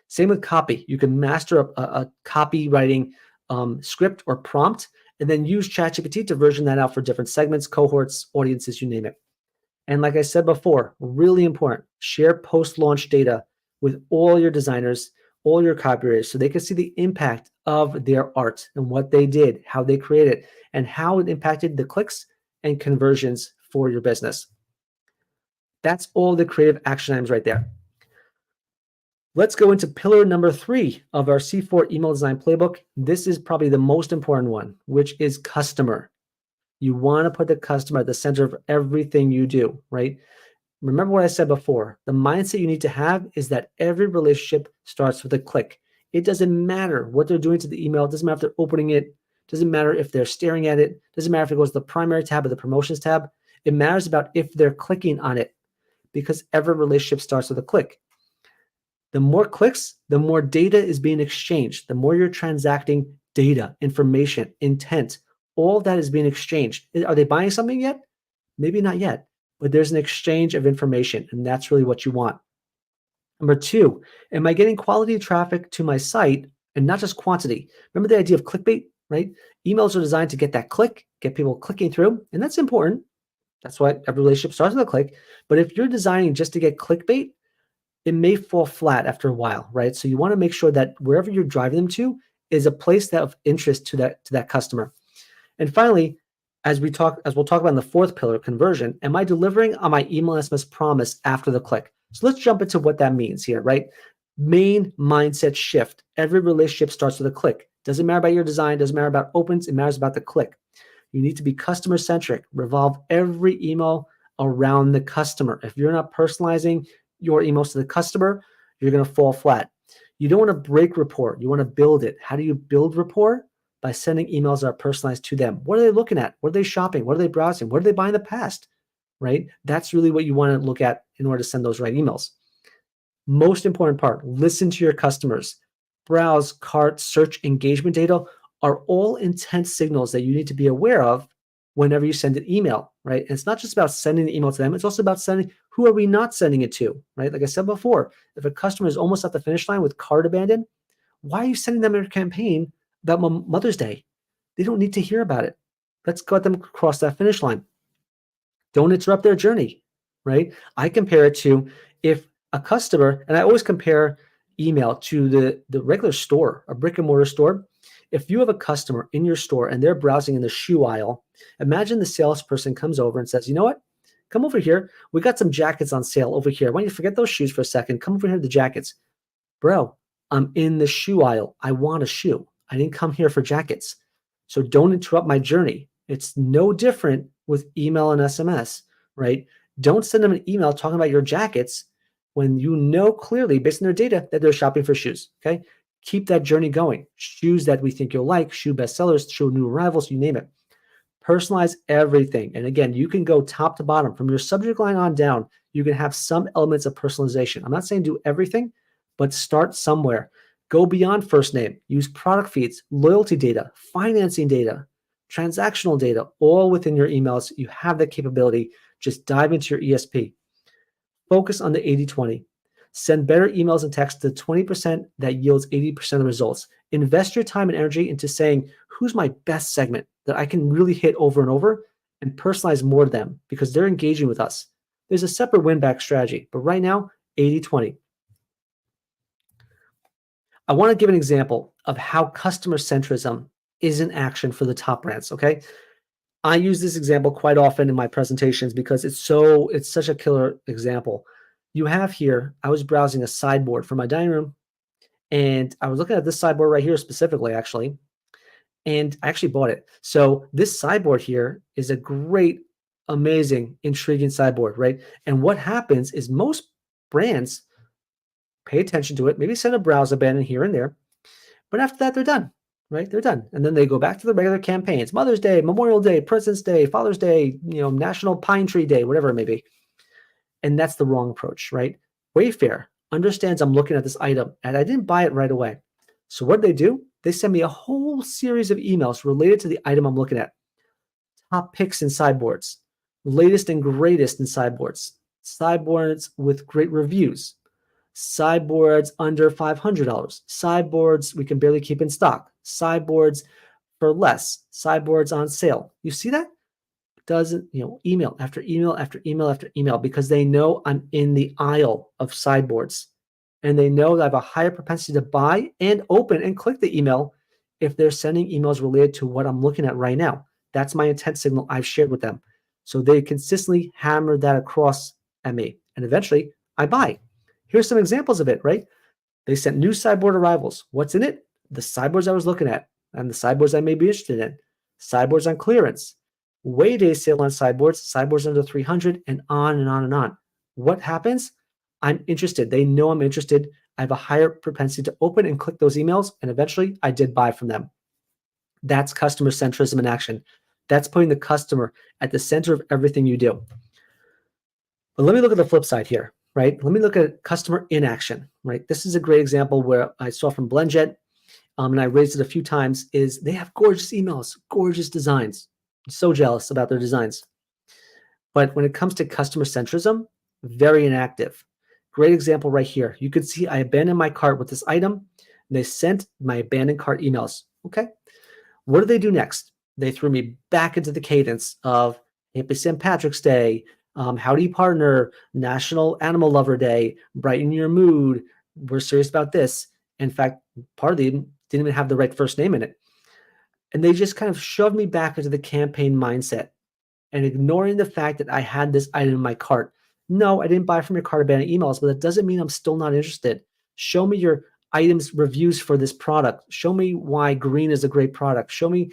Same with copy. You can master a copywriting script or prompt, and then use ChatGPT to version that out for different segments, cohorts, audiences, you name it. And like I said before, really important, share post-launch data with all your designers, all your copywriters, so they can see the impact of their art and what they did, how they created, and how it impacted the clicks and conversions for your business. That's all the creative action items right there. Let's go into pillar number 3 of our C4 email design playbook. This is probably the most important one, which is customer. You want to put the customer at the center of everything you do, right? Remember what I said before. The mindset you need to have is that every relationship starts with a click. It doesn't matter what they're doing to the email. It doesn't matter if they're opening it. It doesn't matter if they're staring at it. It doesn't matter if it goes to the primary tab or the promotions tab. It matters about if they're clicking on it, because every relationship starts with a click. The more clicks, the more data is being exchanged. The more you're transacting data, information, intent, all that is being exchanged. Are they buying something yet? Maybe not yet, but there's an exchange of information, and that's really what you want. Number 2, am I getting quality traffic to my site and not just quantity? Remember the idea of clickbait, right? Emails are designed to get that click, get people clicking through, and that's important. That's why every relationship starts with a click. But if you're designing just to get clickbait, it may fall flat after a while, right? So you want to make sure that wherever you're driving them to is a place that of interest to that customer. And finally, as we'll talk about in the 4th pillar, conversion, am I delivering on my email SMS promise after the click? So let's jump into what that means here, right? Main mindset shift. Every relationship starts with a click. Doesn't matter about your design, doesn't matter about opens, it matters about the click. You need to be customer centric. Revolve every email around the customer. If you're not personalizing your emails to the customer, you're going to fall flat. You don't want to break rapport. You want to build it. How do you build rapport? By sending emails that are personalized to them. What are they looking at? What are they shopping? What are they browsing? What did they buy in the past? Right? That's really what you want to look at in order to send those right emails. Most important part, listen to your customers. Browse, cart, search, engagement data are all intent signals that you need to be aware of whenever you send an email, right? And it's not just about sending the email to them. It's also about sending, who are we not sending it to, right? Like I said before, if a customer is almost at the finish line with cart abandoned, why are you sending them a campaign about Mother's Day? They don't need to hear about it. Let's get them across that finish line. Don't interrupt their journey, right? I compare it to if a customer, and I always compare email to the regular store, a brick and mortar store. If you have a customer in your store and they're browsing in the shoe aisle, imagine the salesperson comes over and says, you know what? Come over here. We got some jackets on sale over here. Why don't you forget those shoes for a second? Come over here to the jackets. Bro, I'm in the shoe aisle. I want a shoe. I didn't come here for jackets. So don't interrupt my journey. It's no different with email and SMS, right? Don't send them an email talking about your jackets when you know clearly, based on their data, that they're shopping for shoes, okay? Keep that journey going. Shoes that we think you'll like, shoe bestsellers, shoe new arrivals, you name it. Personalize everything. And again, you can go top to bottom. From your subject line on down, you can have some elements of personalization. I'm not saying do everything, but start somewhere. Go beyond first name. Use product feeds, loyalty data, financing data, transactional data, all within your emails. You have that capability. Just dive into your ESP. Focus on the 80-20. Send better emails and texts to 20% that yields 80% of the results. Invest your time and energy into saying, who's my best segment that I can really hit over and over, and personalize more to them because they're engaging with us. There's a separate win back strategy, but right now, 80-20. I want to give an example of how customer centrism is in action for the top brands, okay? I use this example quite often in my presentations because it's such a killer example. You have here, I was browsing a sideboard for my dining room, and I was looking at this sideboard right here specifically, actually, and I actually bought it. So this sideboard here is a great, amazing, intriguing sideboard, right? And what happens is most brands pay attention to it, maybe send a browse abandon here and there, but after that, they're done, right? They're done. And then they go back to the regular campaigns, Mother's Day, Memorial Day, President's Day, Father's Day, National Pine Tree Day, whatever it may be. And that's the wrong approach, right? Wayfair understands I'm looking at this item and I didn't buy it right away. So what do? They send me a whole series of emails related to the item I'm looking at. Top picks in sideboards, latest and greatest in sideboards, sideboards with great reviews, sideboards under $500, sideboards we can barely keep in stock, sideboards for less, sideboards on sale. You see that? Doesn't, email after email after email after email, because they know I'm in the aisle of sideboards, and they know that I have a higher propensity to buy and open and click the email if they're sending emails related to what I'm looking at right now. That's my intent signal I've shared with them. So they consistently hammer that across at me, and eventually I buy. Here's some examples of it, right? They sent new sideboard arrivals. What's in it? The sideboards I was looking at and the sideboards I may be interested in. Sideboards on clearance, way day sale on sideboards, sideboards under 300, and on and on and on. What happens? I'm interested. They know I'm interested. I have a higher propensity to open and click those emails, and eventually I did buy from them. That's customer centrism in action. That's putting the customer at the center of everything you do. But let me look at the flip side here, right? Let me look at customer inaction, right? This is a great example where I saw from BlendJet, and I raised it a few times, is they have gorgeous emails, gorgeous designs. I'm so jealous about their designs. But when it comes to customer centrism, very inactive. Great example right here. You could see I abandoned my cart with this item, and they sent my abandoned cart emails. Okay. What do they do next? They threw me back into the cadence of Happy St. Patrick's Day, Howdy Partner, National Animal Lover Day, Brighten Your Mood, we're serious about this. In fact, part of them didn't even have the right first name in it. And they just kind of shoved me back into the campaign mindset and ignoring the fact that I had this item in my cart. No, I didn't buy from your cart abandoned emails, but that doesn't mean I'm still not interested. Show me your items reviews for this product. Show me why green is a great product. Show me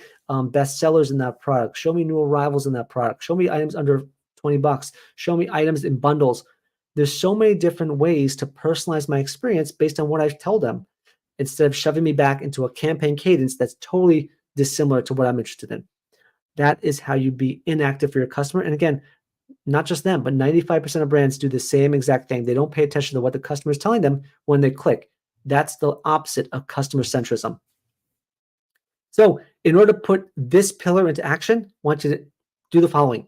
best sellers in that product. Show me new arrivals in that product. Show me items under $20. Show me items in bundles. There's so many different ways to personalize my experience based on what I tell them, instead of shoving me back into a campaign cadence that's totally dissimilar to what I'm interested in. That is how you be inactive for your customer. And again, not just them, but 95% of brands do the same exact thing. They don't pay attention to what the customer is telling them when they click. That's the opposite of customer centrism. So in order to put this pillar into action, I want you to do the following.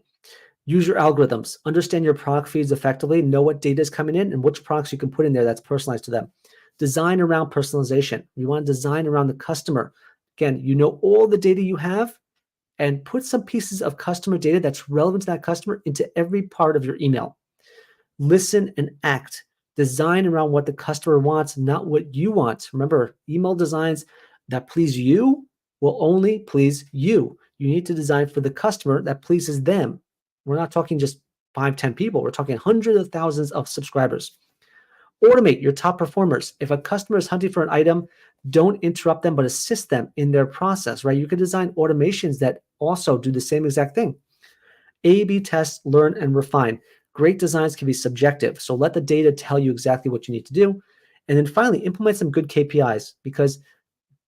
Use your algorithms, understand your product feeds effectively, know what data is coming in and which products you can put in there that's personalized to them. Design around personalization. You want to design around the customer. Again, you know all the data you have, and put some pieces of customer data that's relevant to that customer into every part of your email. Listen and act. Design around what the customer wants, not what you want. Remember, email designs that please you will only please you. You need to design for the customer that pleases them. We're not talking just 5, 10 people. We're talking hundreds of thousands of subscribers. Automate your top performers. If a customer is hunting for an item, don't interrupt them, but assist them in their process, right? You can design automations that also do the same exact thing. A/B test, learn, and refine. Great designs can be subjective, so let the data tell you exactly what you need to do. And then finally, implement some good KPIs, because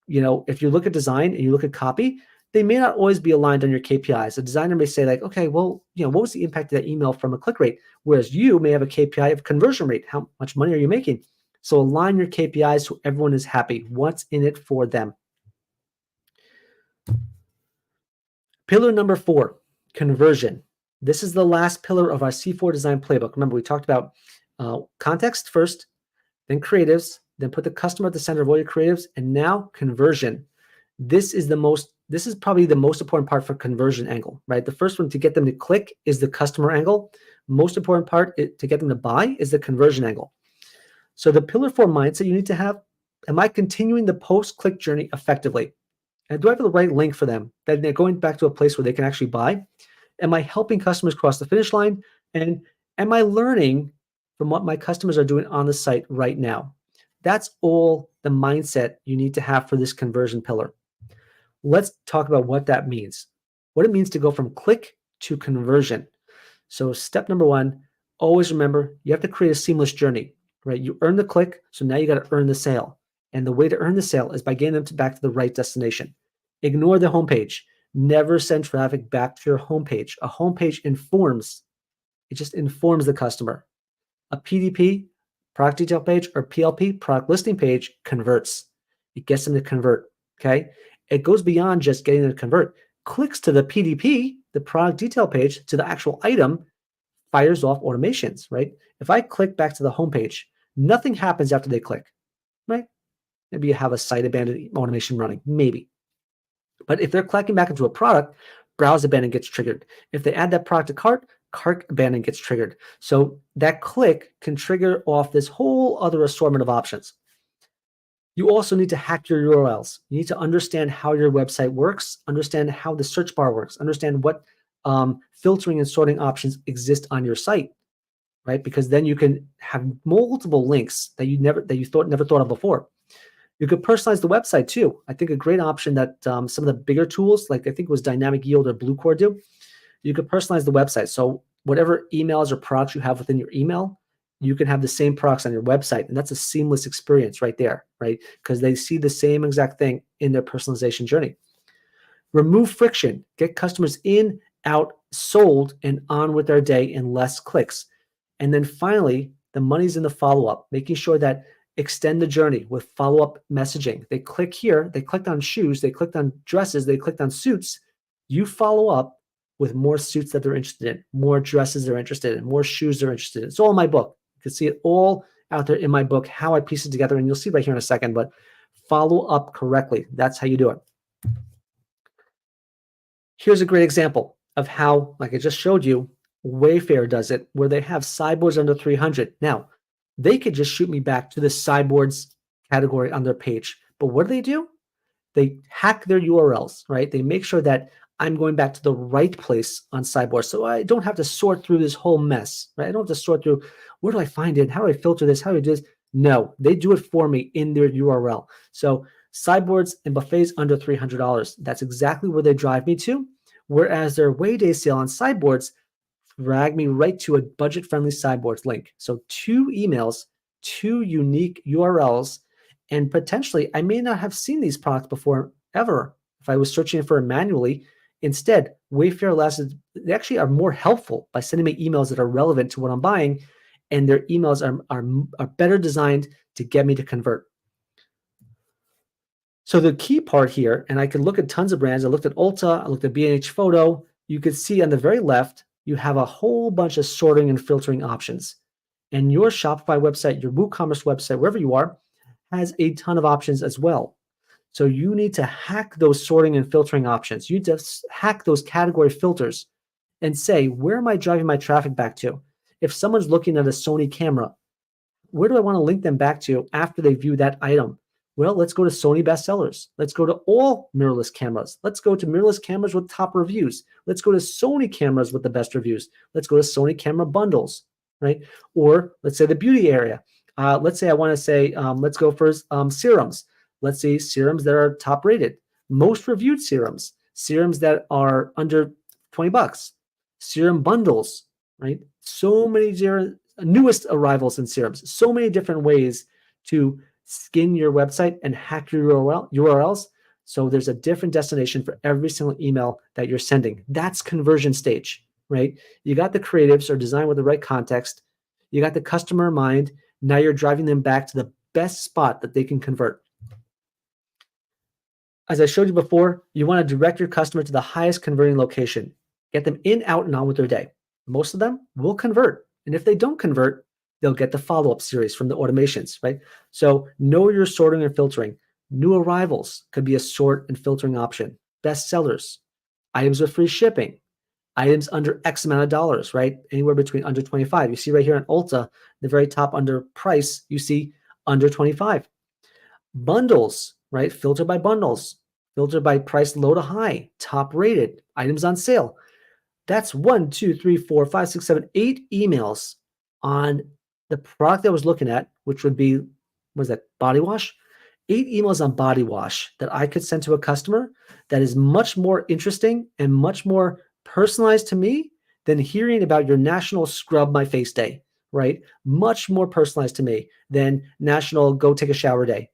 if you look at design and you look at copy, they may not always be aligned on your KPIs. A designer may say like, okay, well, what was the impact of that email from a click rate? Whereas you may have a KPI of conversion rate. How much money are you making? So align your KPIs so everyone is happy. What's in it for them? Pillar number 4, conversion. This is the last pillar of our C-4 design playbook. Remember, we talked about context first, then creatives, then put the customer at the center of all your creatives, and now conversion. This is probably the most important part for conversion angle, right? The first one to get them to click is the customer angle. Most important part to get them to buy is the conversion angle. So the pillar 4 mindset you need to have, am I continuing the post-click journey effectively? And do I have the right link for them? That they're going back to a place where they can actually buy? Am I helping customers cross the finish line? And am I learning from what my customers are doing on the site right now? That's all the mindset you need to have for this conversion pillar. Let's talk about what that means. What it means to go from click to conversion. So step number 1, always remember you have to create a seamless journey, right? You earn the click, so now you got to earn the sale. And the way to earn the sale is by getting them back to the right destination. Ignore the homepage. Never send traffic back to your homepage. A homepage it just informs the customer. A PDP, product detail page, or PLP, product listing page, converts. It gets them to convert, okay? It goes beyond just getting them to convert. Clicks to the PDP, the product detail page, to the actual item, fires off automations, right? If I click back to the homepage, nothing happens after they click, right? Maybe you have a site abandoned automation running, maybe. But if they're clicking back into a product, browse abandon gets triggered. If they add that product to cart, cart abandon gets triggered. So that click can trigger off this whole other assortment of options. You also need to hack your URLs. You need to understand how your website works, understand how the search bar works, understand what filtering and sorting options exist on your site, right? Because then you can have multiple links that you never thought of before. You could personalize the website too. I think a great option that some of the bigger tools, like I think it was Dynamic Yield or Bluecore, do. You could personalize the website. So whatever emails or products you have within your email, you can have the same products on your website. And that's a seamless experience right there, right? Because they see the same exact thing in their personalization journey. Remove friction. Get customers in, out, sold, and on with their day in less clicks. And then finally, the money's in the follow-up, making sure that extend the journey with follow-up messaging. They click here, they clicked on shoes, they clicked on dresses, they clicked on suits. You follow up with more suits that they're interested in, more dresses they're interested in, more shoes they're interested in. It's all in my book. You can see it all out there in my book, how I piece it together, and you'll see right here in a second, but follow up correctly. That's how you do it. Here's a great example of how, like I just showed you, Wayfair does it, where they have sideboards under 300. Now, they could just shoot me back to the sideboards category on their page. But what do? They hack their URLs, right? They make sure that I'm going back to the right place on sideboard. So I don't have to sort through this whole mess, right? I don't have to sort through, where do I find it? How do I filter this? How do I do this? No, they do it for me in their URL. So sideboards and buffets under $300. That's exactly where they drive me to. Whereas their Way Day sale on sideboards drag me right to a budget-friendly sideboards link. So 2 emails, 2 unique URLs, and potentially I may not have seen these products before ever if I was searching for it manually. Instead, Wayfair they actually are more helpful by sending me emails that are relevant to what I'm buying, and their emails are better designed to get me to convert. So the key part here, and I could look at tons of brands. I looked at Ulta, I looked at B&H Photo. You could see on the very left, you have a whole bunch of sorting and filtering options. And your Shopify website, your WooCommerce website, wherever you are, has a ton of options as well. So you need to hack those sorting and filtering options. You just hack those category filters and say, where am I driving my traffic back to? If someone's looking at a Sony camera, where do I want to link them back to after they view that item? Well, let's go to Sony bestsellers. Let's go to all mirrorless cameras. Let's go to mirrorless cameras with top reviews. Let's go to Sony cameras with the best reviews. Let's go to Sony camera bundles, right? Or let's say the beauty area. Let's say I want to say, let's go for serums. Let's see serums that are top rated, most reviewed serums that are under $20, serum bundles, right? So many newest arrivals in serums, so many different ways to skin your website and hack your URLs. So there's a different destination for every single email that you're sending. That's conversion stage, right? You got the creatives or design with the right context. You got the customer in mind. Now you're driving them back to the best spot that they can convert. As I showed you before, you want to direct your customer to the highest converting location. Get them in, out, and on with their day. Most of them will convert. And if they don't convert, they'll get the follow-up series from the automations, right? So know your sorting and filtering. New arrivals could be a sort and filtering option. Best sellers, items with free shipping, items under X amount of dollars, right? Anywhere between under 25. You see right here on Ulta, the very top under price, you see under 25. Bundles, right? Filter by bundles, filter by price low to high, top rated, items on sale. That's 1, 2, 3, 4, 5, 6, 7, 8 emails on the product I was looking at, which would be, what is that, body wash? 8 emails on body wash that I could send to a customer that is much more interesting and much more personalized to me than hearing about your national scrub my face day, right? Much more personalized to me than national go take a shower day.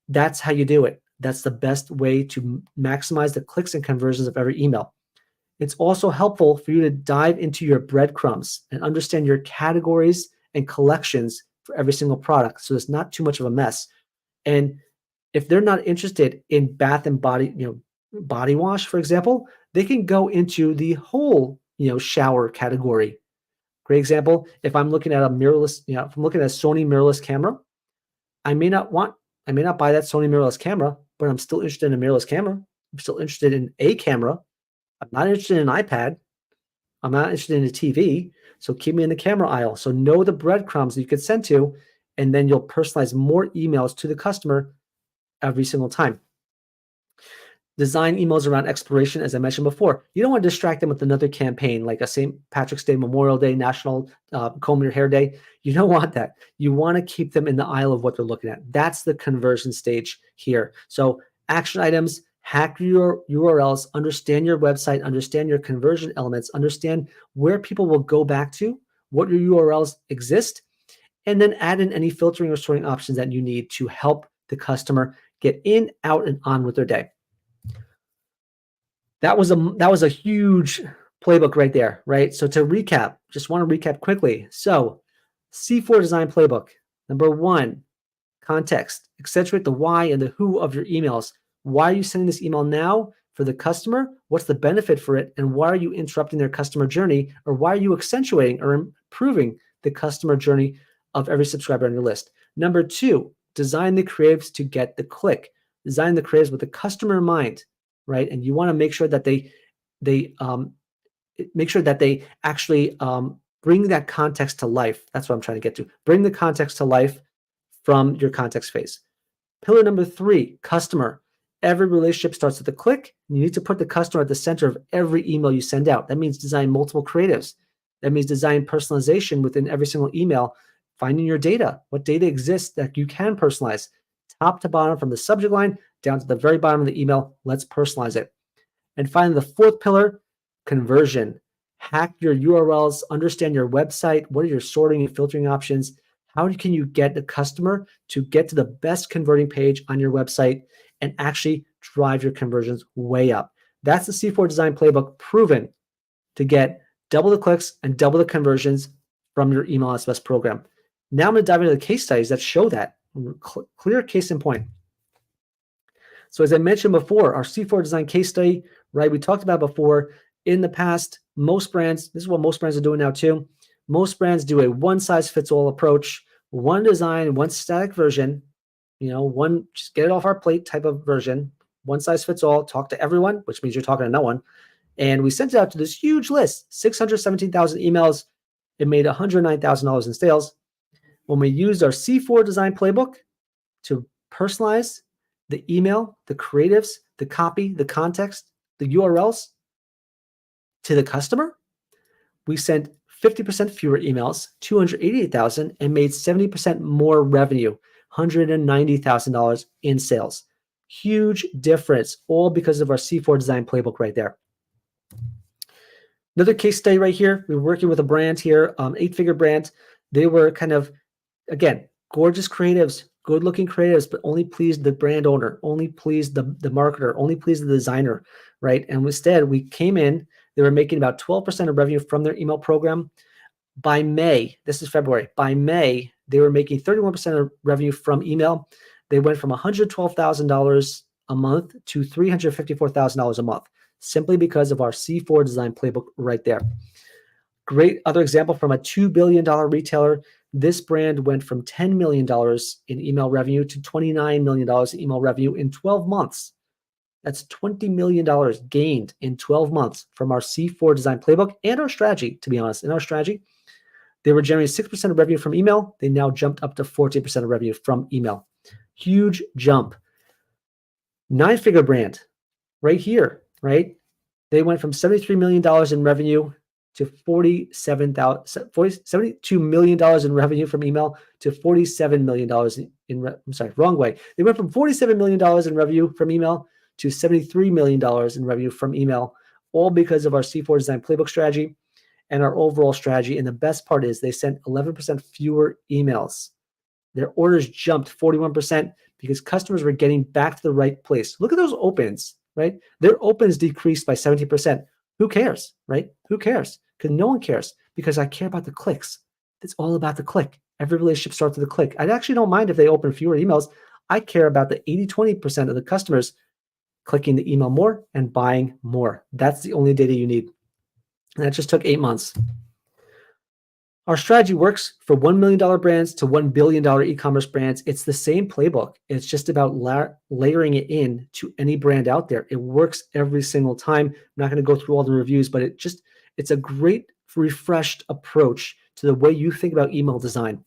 That's how you do it. That's the best way to maximize the clicks and conversions of every email. It's also helpful for you to dive into your breadcrumbs and understand your categories and collections for every single product, so it's not too much of a mess. And if they're not interested in bath and body, body wash, for example, they can go into the whole, shower category. Great example. If I'm looking at a mirrorless, if I'm looking at a Sony mirrorless camera, I may not buy that Sony mirrorless camera, but I'm still interested in a mirrorless camera. I'm still interested in a camera. I'm not interested in an iPad. I'm not interested in a TV. So keep me in the camera aisle. So know the breadcrumbs that you could send to, and then you'll personalize more emails to the customer every single time. Design emails around expiration, as I mentioned before. You don't want to distract them with another campaign like a St. Patrick's Day, Memorial Day, National Comb Your Hair Day. You don't want that. You want to keep them in the aisle of what they're looking at. That's the conversion stage here. So action items, hack your URLs, understand your website, understand your conversion elements, understand where people will go back to, what your URLs exist, and then add in any filtering or sorting options that you need to help the customer get in, out, and on with their day. That was a huge playbook right there, right? So to recap, just want to recap quickly. So C4 design playbook. Number 1, context. Accentuate the why and the who of your emails. Why are you sending this email now for the customer? What's the benefit for it? And why are you interrupting their customer journey? Or why are you accentuating or improving the customer journey of every subscriber on your list? Number 2, design the creatives to get the click. Design the creatives with the customer in mind, right? And you want to make sure that they actually bring that context to life. That's what I'm trying to get to. Bring the context to life from your context phase. Pillar number 3, customer. Every relationship starts with a click. You need to put the customer at the center of every email you send out. That means design multiple creatives. That means design personalization within every single email, finding your data. What data exists that you can personalize? Top to bottom, from the subject line down to the very bottom of the email. Let's personalize it. And finally, the 4th pillar, conversion. Hack your URLs, understand your website. What are your sorting and filtering options? How can you get the customer to get to the best converting page on your website and actually drive your conversions way up? That's the C4 design playbook, proven to get double the clicks and double the conversions from your email SMS program. Now I'm going to dive into the case studies that show that. Clear case in point. So as I mentioned before, our C4 design case study, right? We talked about before, in the past, most brands, this is what most brands are doing now too. Most brands do a one-size-fits-all approach, one design, one static version, one just get it off our plate type of version, one size fits all, talk to everyone, which means you're talking to no one. And we sent it out to this huge list, 617,000 emails. It made $109,000 in sales. When we used our C4 design playbook to personalize the email, the creatives, the copy, the context, the URLs to the customer, we sent 50% fewer emails, 288,000, and made 70% more revenue, $190,000 in sales. Huge difference, all because of our C4 design playbook right there. Another case study right here. We were working with a brand here, 8-figure brand. They were kind of, again, gorgeous creatives, good-looking creatives, but only pleased the brand owner, only pleased the marketer, only pleased the designer, right? And instead, we came in, they were making about 12% of revenue from their email program. By May, this is February, by May, they were making 31% of revenue from email. They went from $112,000 a month to $354,000 a month, simply because of our C-4 design playbook right there. Great other example from a $2 billion retailer. This brand went from $10 million in email revenue to $29 million in email revenue in 12 months. That's $20 million gained in 12 months from our C-4 design playbook and our strategy, to be honest. In our strategy, they were generating 6% of revenue from email. They now jumped up to 14% of revenue from email. Huge jump. 9-figure brand right here, right? They went from $73 million in revenue to $72 million in revenue from email to $47 million I'm sorry, wrong way. They went from $47 million in revenue from email to $73 million in revenue from email, all because of our C-4 design playbook strategy and our overall strategy. And the best part is they sent 11% fewer emails. Their orders jumped 41% because customers were getting back to the right place. Look at those opens, right? Their opens decreased by 70%. Who cares, right? Who cares? Because no one cares, because I care about the clicks. It's all about the click. Every relationship starts with a click. I actually don't mind if they open fewer emails. I care about the 80-20% of the customers clicking the email more and buying more. That's the only data you need. And that just took 8 months. Our strategy works for $1 million brands to $1 billion e-commerce brands. It's the same playbook. It's just about layering it in to any brand out there. It works every single time. I'm not going to go through all the reviews, but it's a great refreshed approach to the way you think about email design.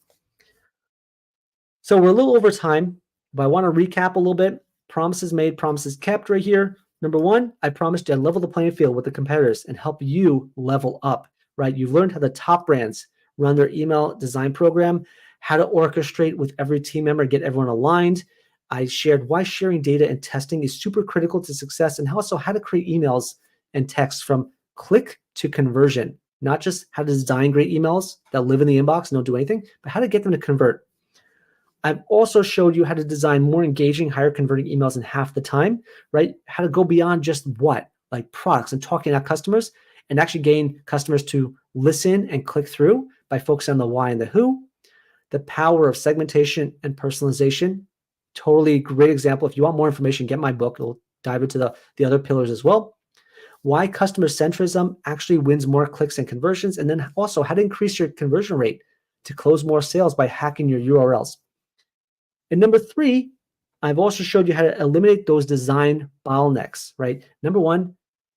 So we're a little over time, but I want to recap a little bit. Promises made, promises kept right here. Number one, I promised you I'd level the playing field with the competitors and help you level up, right? You've learned how the top brands run their email design program, how to orchestrate with every team member, get everyone aligned. I shared why sharing data and testing is super critical to success, and also how to create emails and texts from click to conversion, not just how to design great emails that live in the inbox and don't do anything, but how to get them to convert. I've also showed you how to design more engaging, higher converting emails in half the time, right? How to go beyond just what, like products and talking to customers, and actually gain customers to listen and click through by focusing on the why and the who. The power of segmentation and personalization. Totally great example. If you want more information, get my book. It'll dive into the other pillars as well. Why customer centrism actually wins more clicks and conversions. And then also how to increase your conversion rate to close more sales by hacking your URLs. And number three, I've also showed you how to eliminate those design bottlenecks, right? Number one,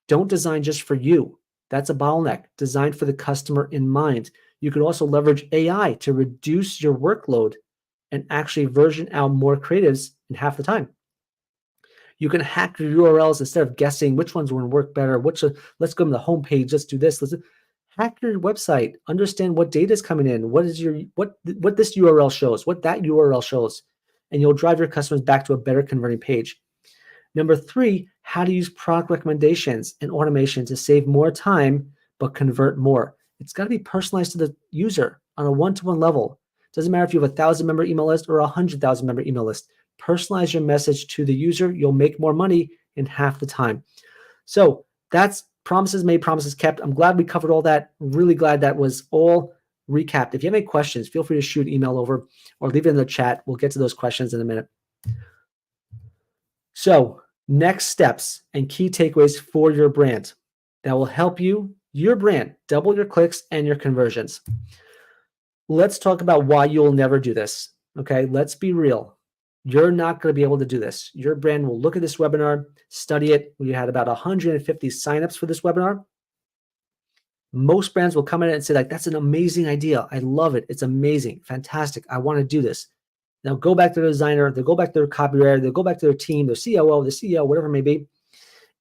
don't design just for you. That's a bottleneck. Design for the customer in mind. You could also leverage AI to reduce your workload and actually version out more creatives in half the time. You can hack your URLs instead of guessing which ones will work better. Let's go to the homepage. Let's do this. Hack your website. Understand what data is coming in. What this URL shows. What that URL shows, and you'll drive your customers back to a better converting page. Number three, how to use product recommendations and automation to save more time but convert more. It's got to be personalized to the user on a one-to-one level. Doesn't matter if you have a 1,000-member email list or a 100,000-member email list. Personalize your message to the user. You'll make more money in half the time. So that's promises made, promises kept. I'm glad we covered all that. Really glad that was all recapped. If you have any questions, feel free to shoot email over or leave it in the chat. We'll get to those questions in a minute. So next steps and key takeaways for your brand that will help your brand, double your clicks and your conversions. Let's talk about why you'll never do this. Okay, let's be real. You're not going to be able to do this. Your brand will look at this webinar, study it. We had about 150 signups for this webinar. Most brands will come in and say, like, that's an amazing idea. I love it. It's amazing. Fantastic. I want to do this. They'll go back to their designer. They'll go back to their copywriter. They'll go back to their team, their COO, the CEO, whatever it may be.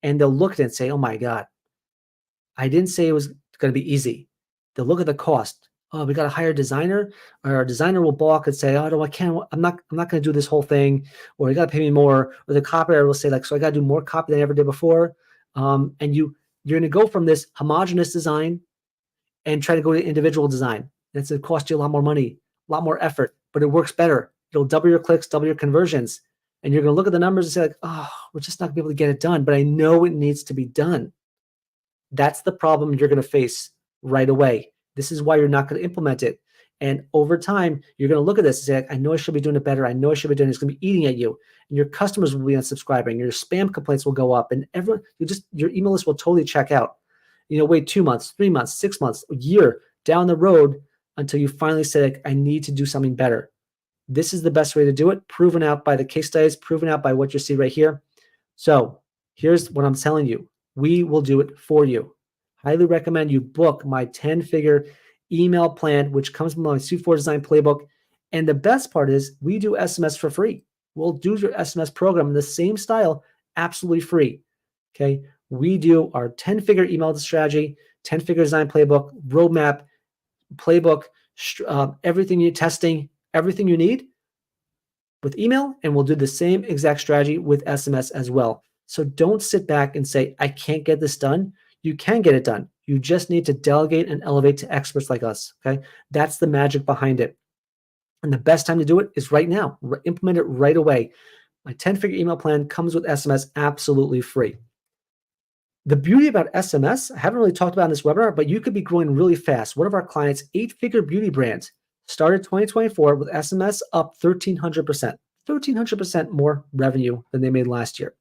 And they'll look at it and say, oh my God, I didn't say it was going to be easy. They'll look at the cost. Oh, we got to hire a designer, or our designer will balk and say, oh, no, I can't, I'm not going to do this whole thing, or you got to pay me more. Or the copywriter will say, like, so I got to do more copy than I ever did before. And you're going to go from this homogenous design and try to go to individual design. It's going to cost you a lot more money, a lot more effort, but it works better. It'll double your clicks, double your conversions. And you're going to look at the numbers and say, like, oh, we're just not going to be able to get it done, but I know it needs to be done. That's the problem you're going to face right away. This is why you're not going to implement it. And over time, you're going to look at this and say, I know I should be doing it better. I know I should be doing it. It's going to be eating at you. And your customers will be unsubscribing. Your spam complaints will go up. And everyone, your email list will totally check out. Wait 2 months, 3 months, 6 months, a year down the road until you finally say, like, I need to do something better. This is the best way to do it, proven out by the case studies, proven out by what you see right here. So here's what I'm telling you. We will do it for you. Highly recommend you book my 10-figure email plan, which comes from my C-4 design playbook. And the best part is we do SMS for free. We'll do your SMS program in the same style, absolutely free. Okay. We do our 10-figure email strategy, 10-figure design playbook, roadmap, playbook, everything you testing, everything you need with email, and we'll do the same exact strategy with SMS as well. So don't sit back and say, I can't get this done. You can get it done. You just need to delegate and elevate to experts like us, okay? That's the magic behind it. And the best time to do it is right now. Implement it right away. My 10-figure email plan comes with SMS absolutely free. The beauty about SMS, I haven't really talked about in this webinar, but you could be growing really fast. One of our clients, 8-figure beauty brand, started 2024 with SMS up 1,300%. 1,300% more revenue than they made last year.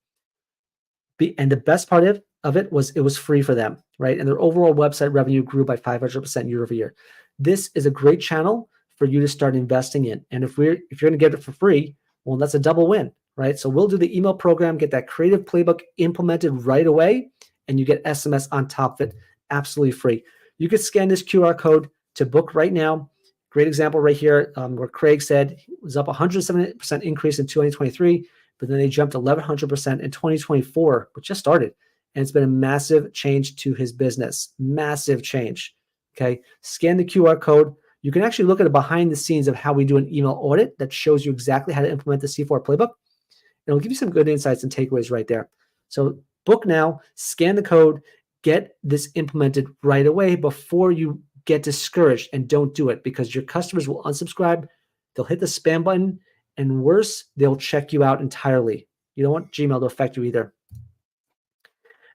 And the best part of it was it was free for them, right? And their overall website revenue grew by 500% year over year. This is a great channel for you to start investing in. And if you're going to get it for free, well, that's a double win, right? So we'll do the email program, get that creative playbook implemented right away, and you get SMS on top of it, absolutely free. You could scan this QR code to book right now. Great example right here where Craig said it was up 170% increase in 2023, but then they jumped 1,100% in 2024, which just started. And it's been a massive change to his business, massive change. Okay, scan the QR code. You can actually look at the behind the scenes of how we do an email audit that shows you exactly how to implement the C4 playbook. It'll give you some good insights and takeaways right there. So book now, scan the code, get this implemented right away before you get discouraged, and don't do it because your customers will unsubscribe, they'll hit the spam button, and worse, they'll check you out entirely. You don't want Gmail to affect you either.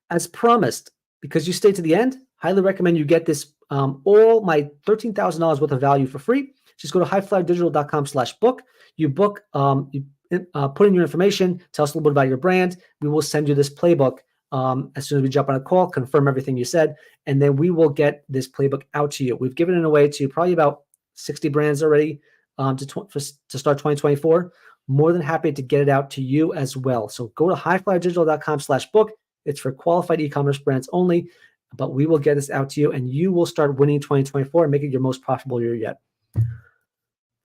As promised, because you stayed to the end, highly recommend you get this, all my $13,000 worth of value for free. Just go to highflyerdigital.com/book. You book, you put in your information, tell us a little bit about your brand. We will send you this playbook as soon as we jump on a call, confirm everything you said, and then we will get this playbook out to you. We've given it away to probably about 60 brands already to start 2024. More than happy to get it out to you as well. So go to highflyerdigital.com/book. It's for qualified e-commerce brands only, but we will get this out to you, and you will start winning 2024 and make it your most profitable year yet.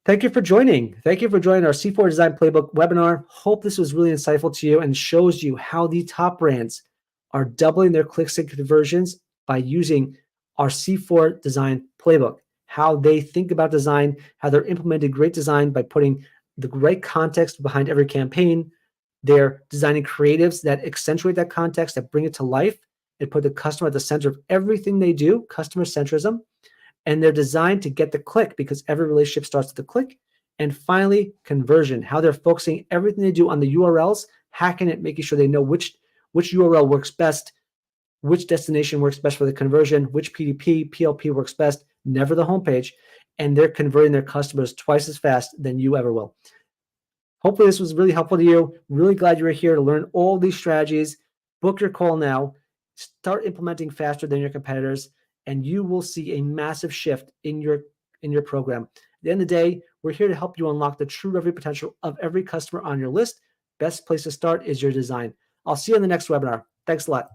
Thank you for joining. Thank you for joining our C4 Design Playbook webinar. Hope this was really insightful to you and shows you how the top brands are doubling their clicks and conversions by using our C4 Design Playbook, how they think about design, how they're implementing great design by putting the right context behind every campaign. They're designing creatives that accentuate that context, that bring it to life, and put the customer at the center of everything they do, customer centrism. And they're designed to get the click because every relationship starts with a click. And finally, conversion, how they're focusing everything they do on the URLs, hacking it, making sure they know which URL works best, which destination works best for the conversion, which PDP, PLP works best, never the homepage. And they're converting their customers twice as fast than you ever will. Hopefully this was really helpful to you. Really glad you were here to learn all these strategies. Book your call now. Start implementing faster than your competitors, and you will see a massive shift in your program. At the end of the day, we're here to help you unlock the true revenue potential of every customer on your list. Best place to start is your design. I'll see you in the next webinar. Thanks a lot.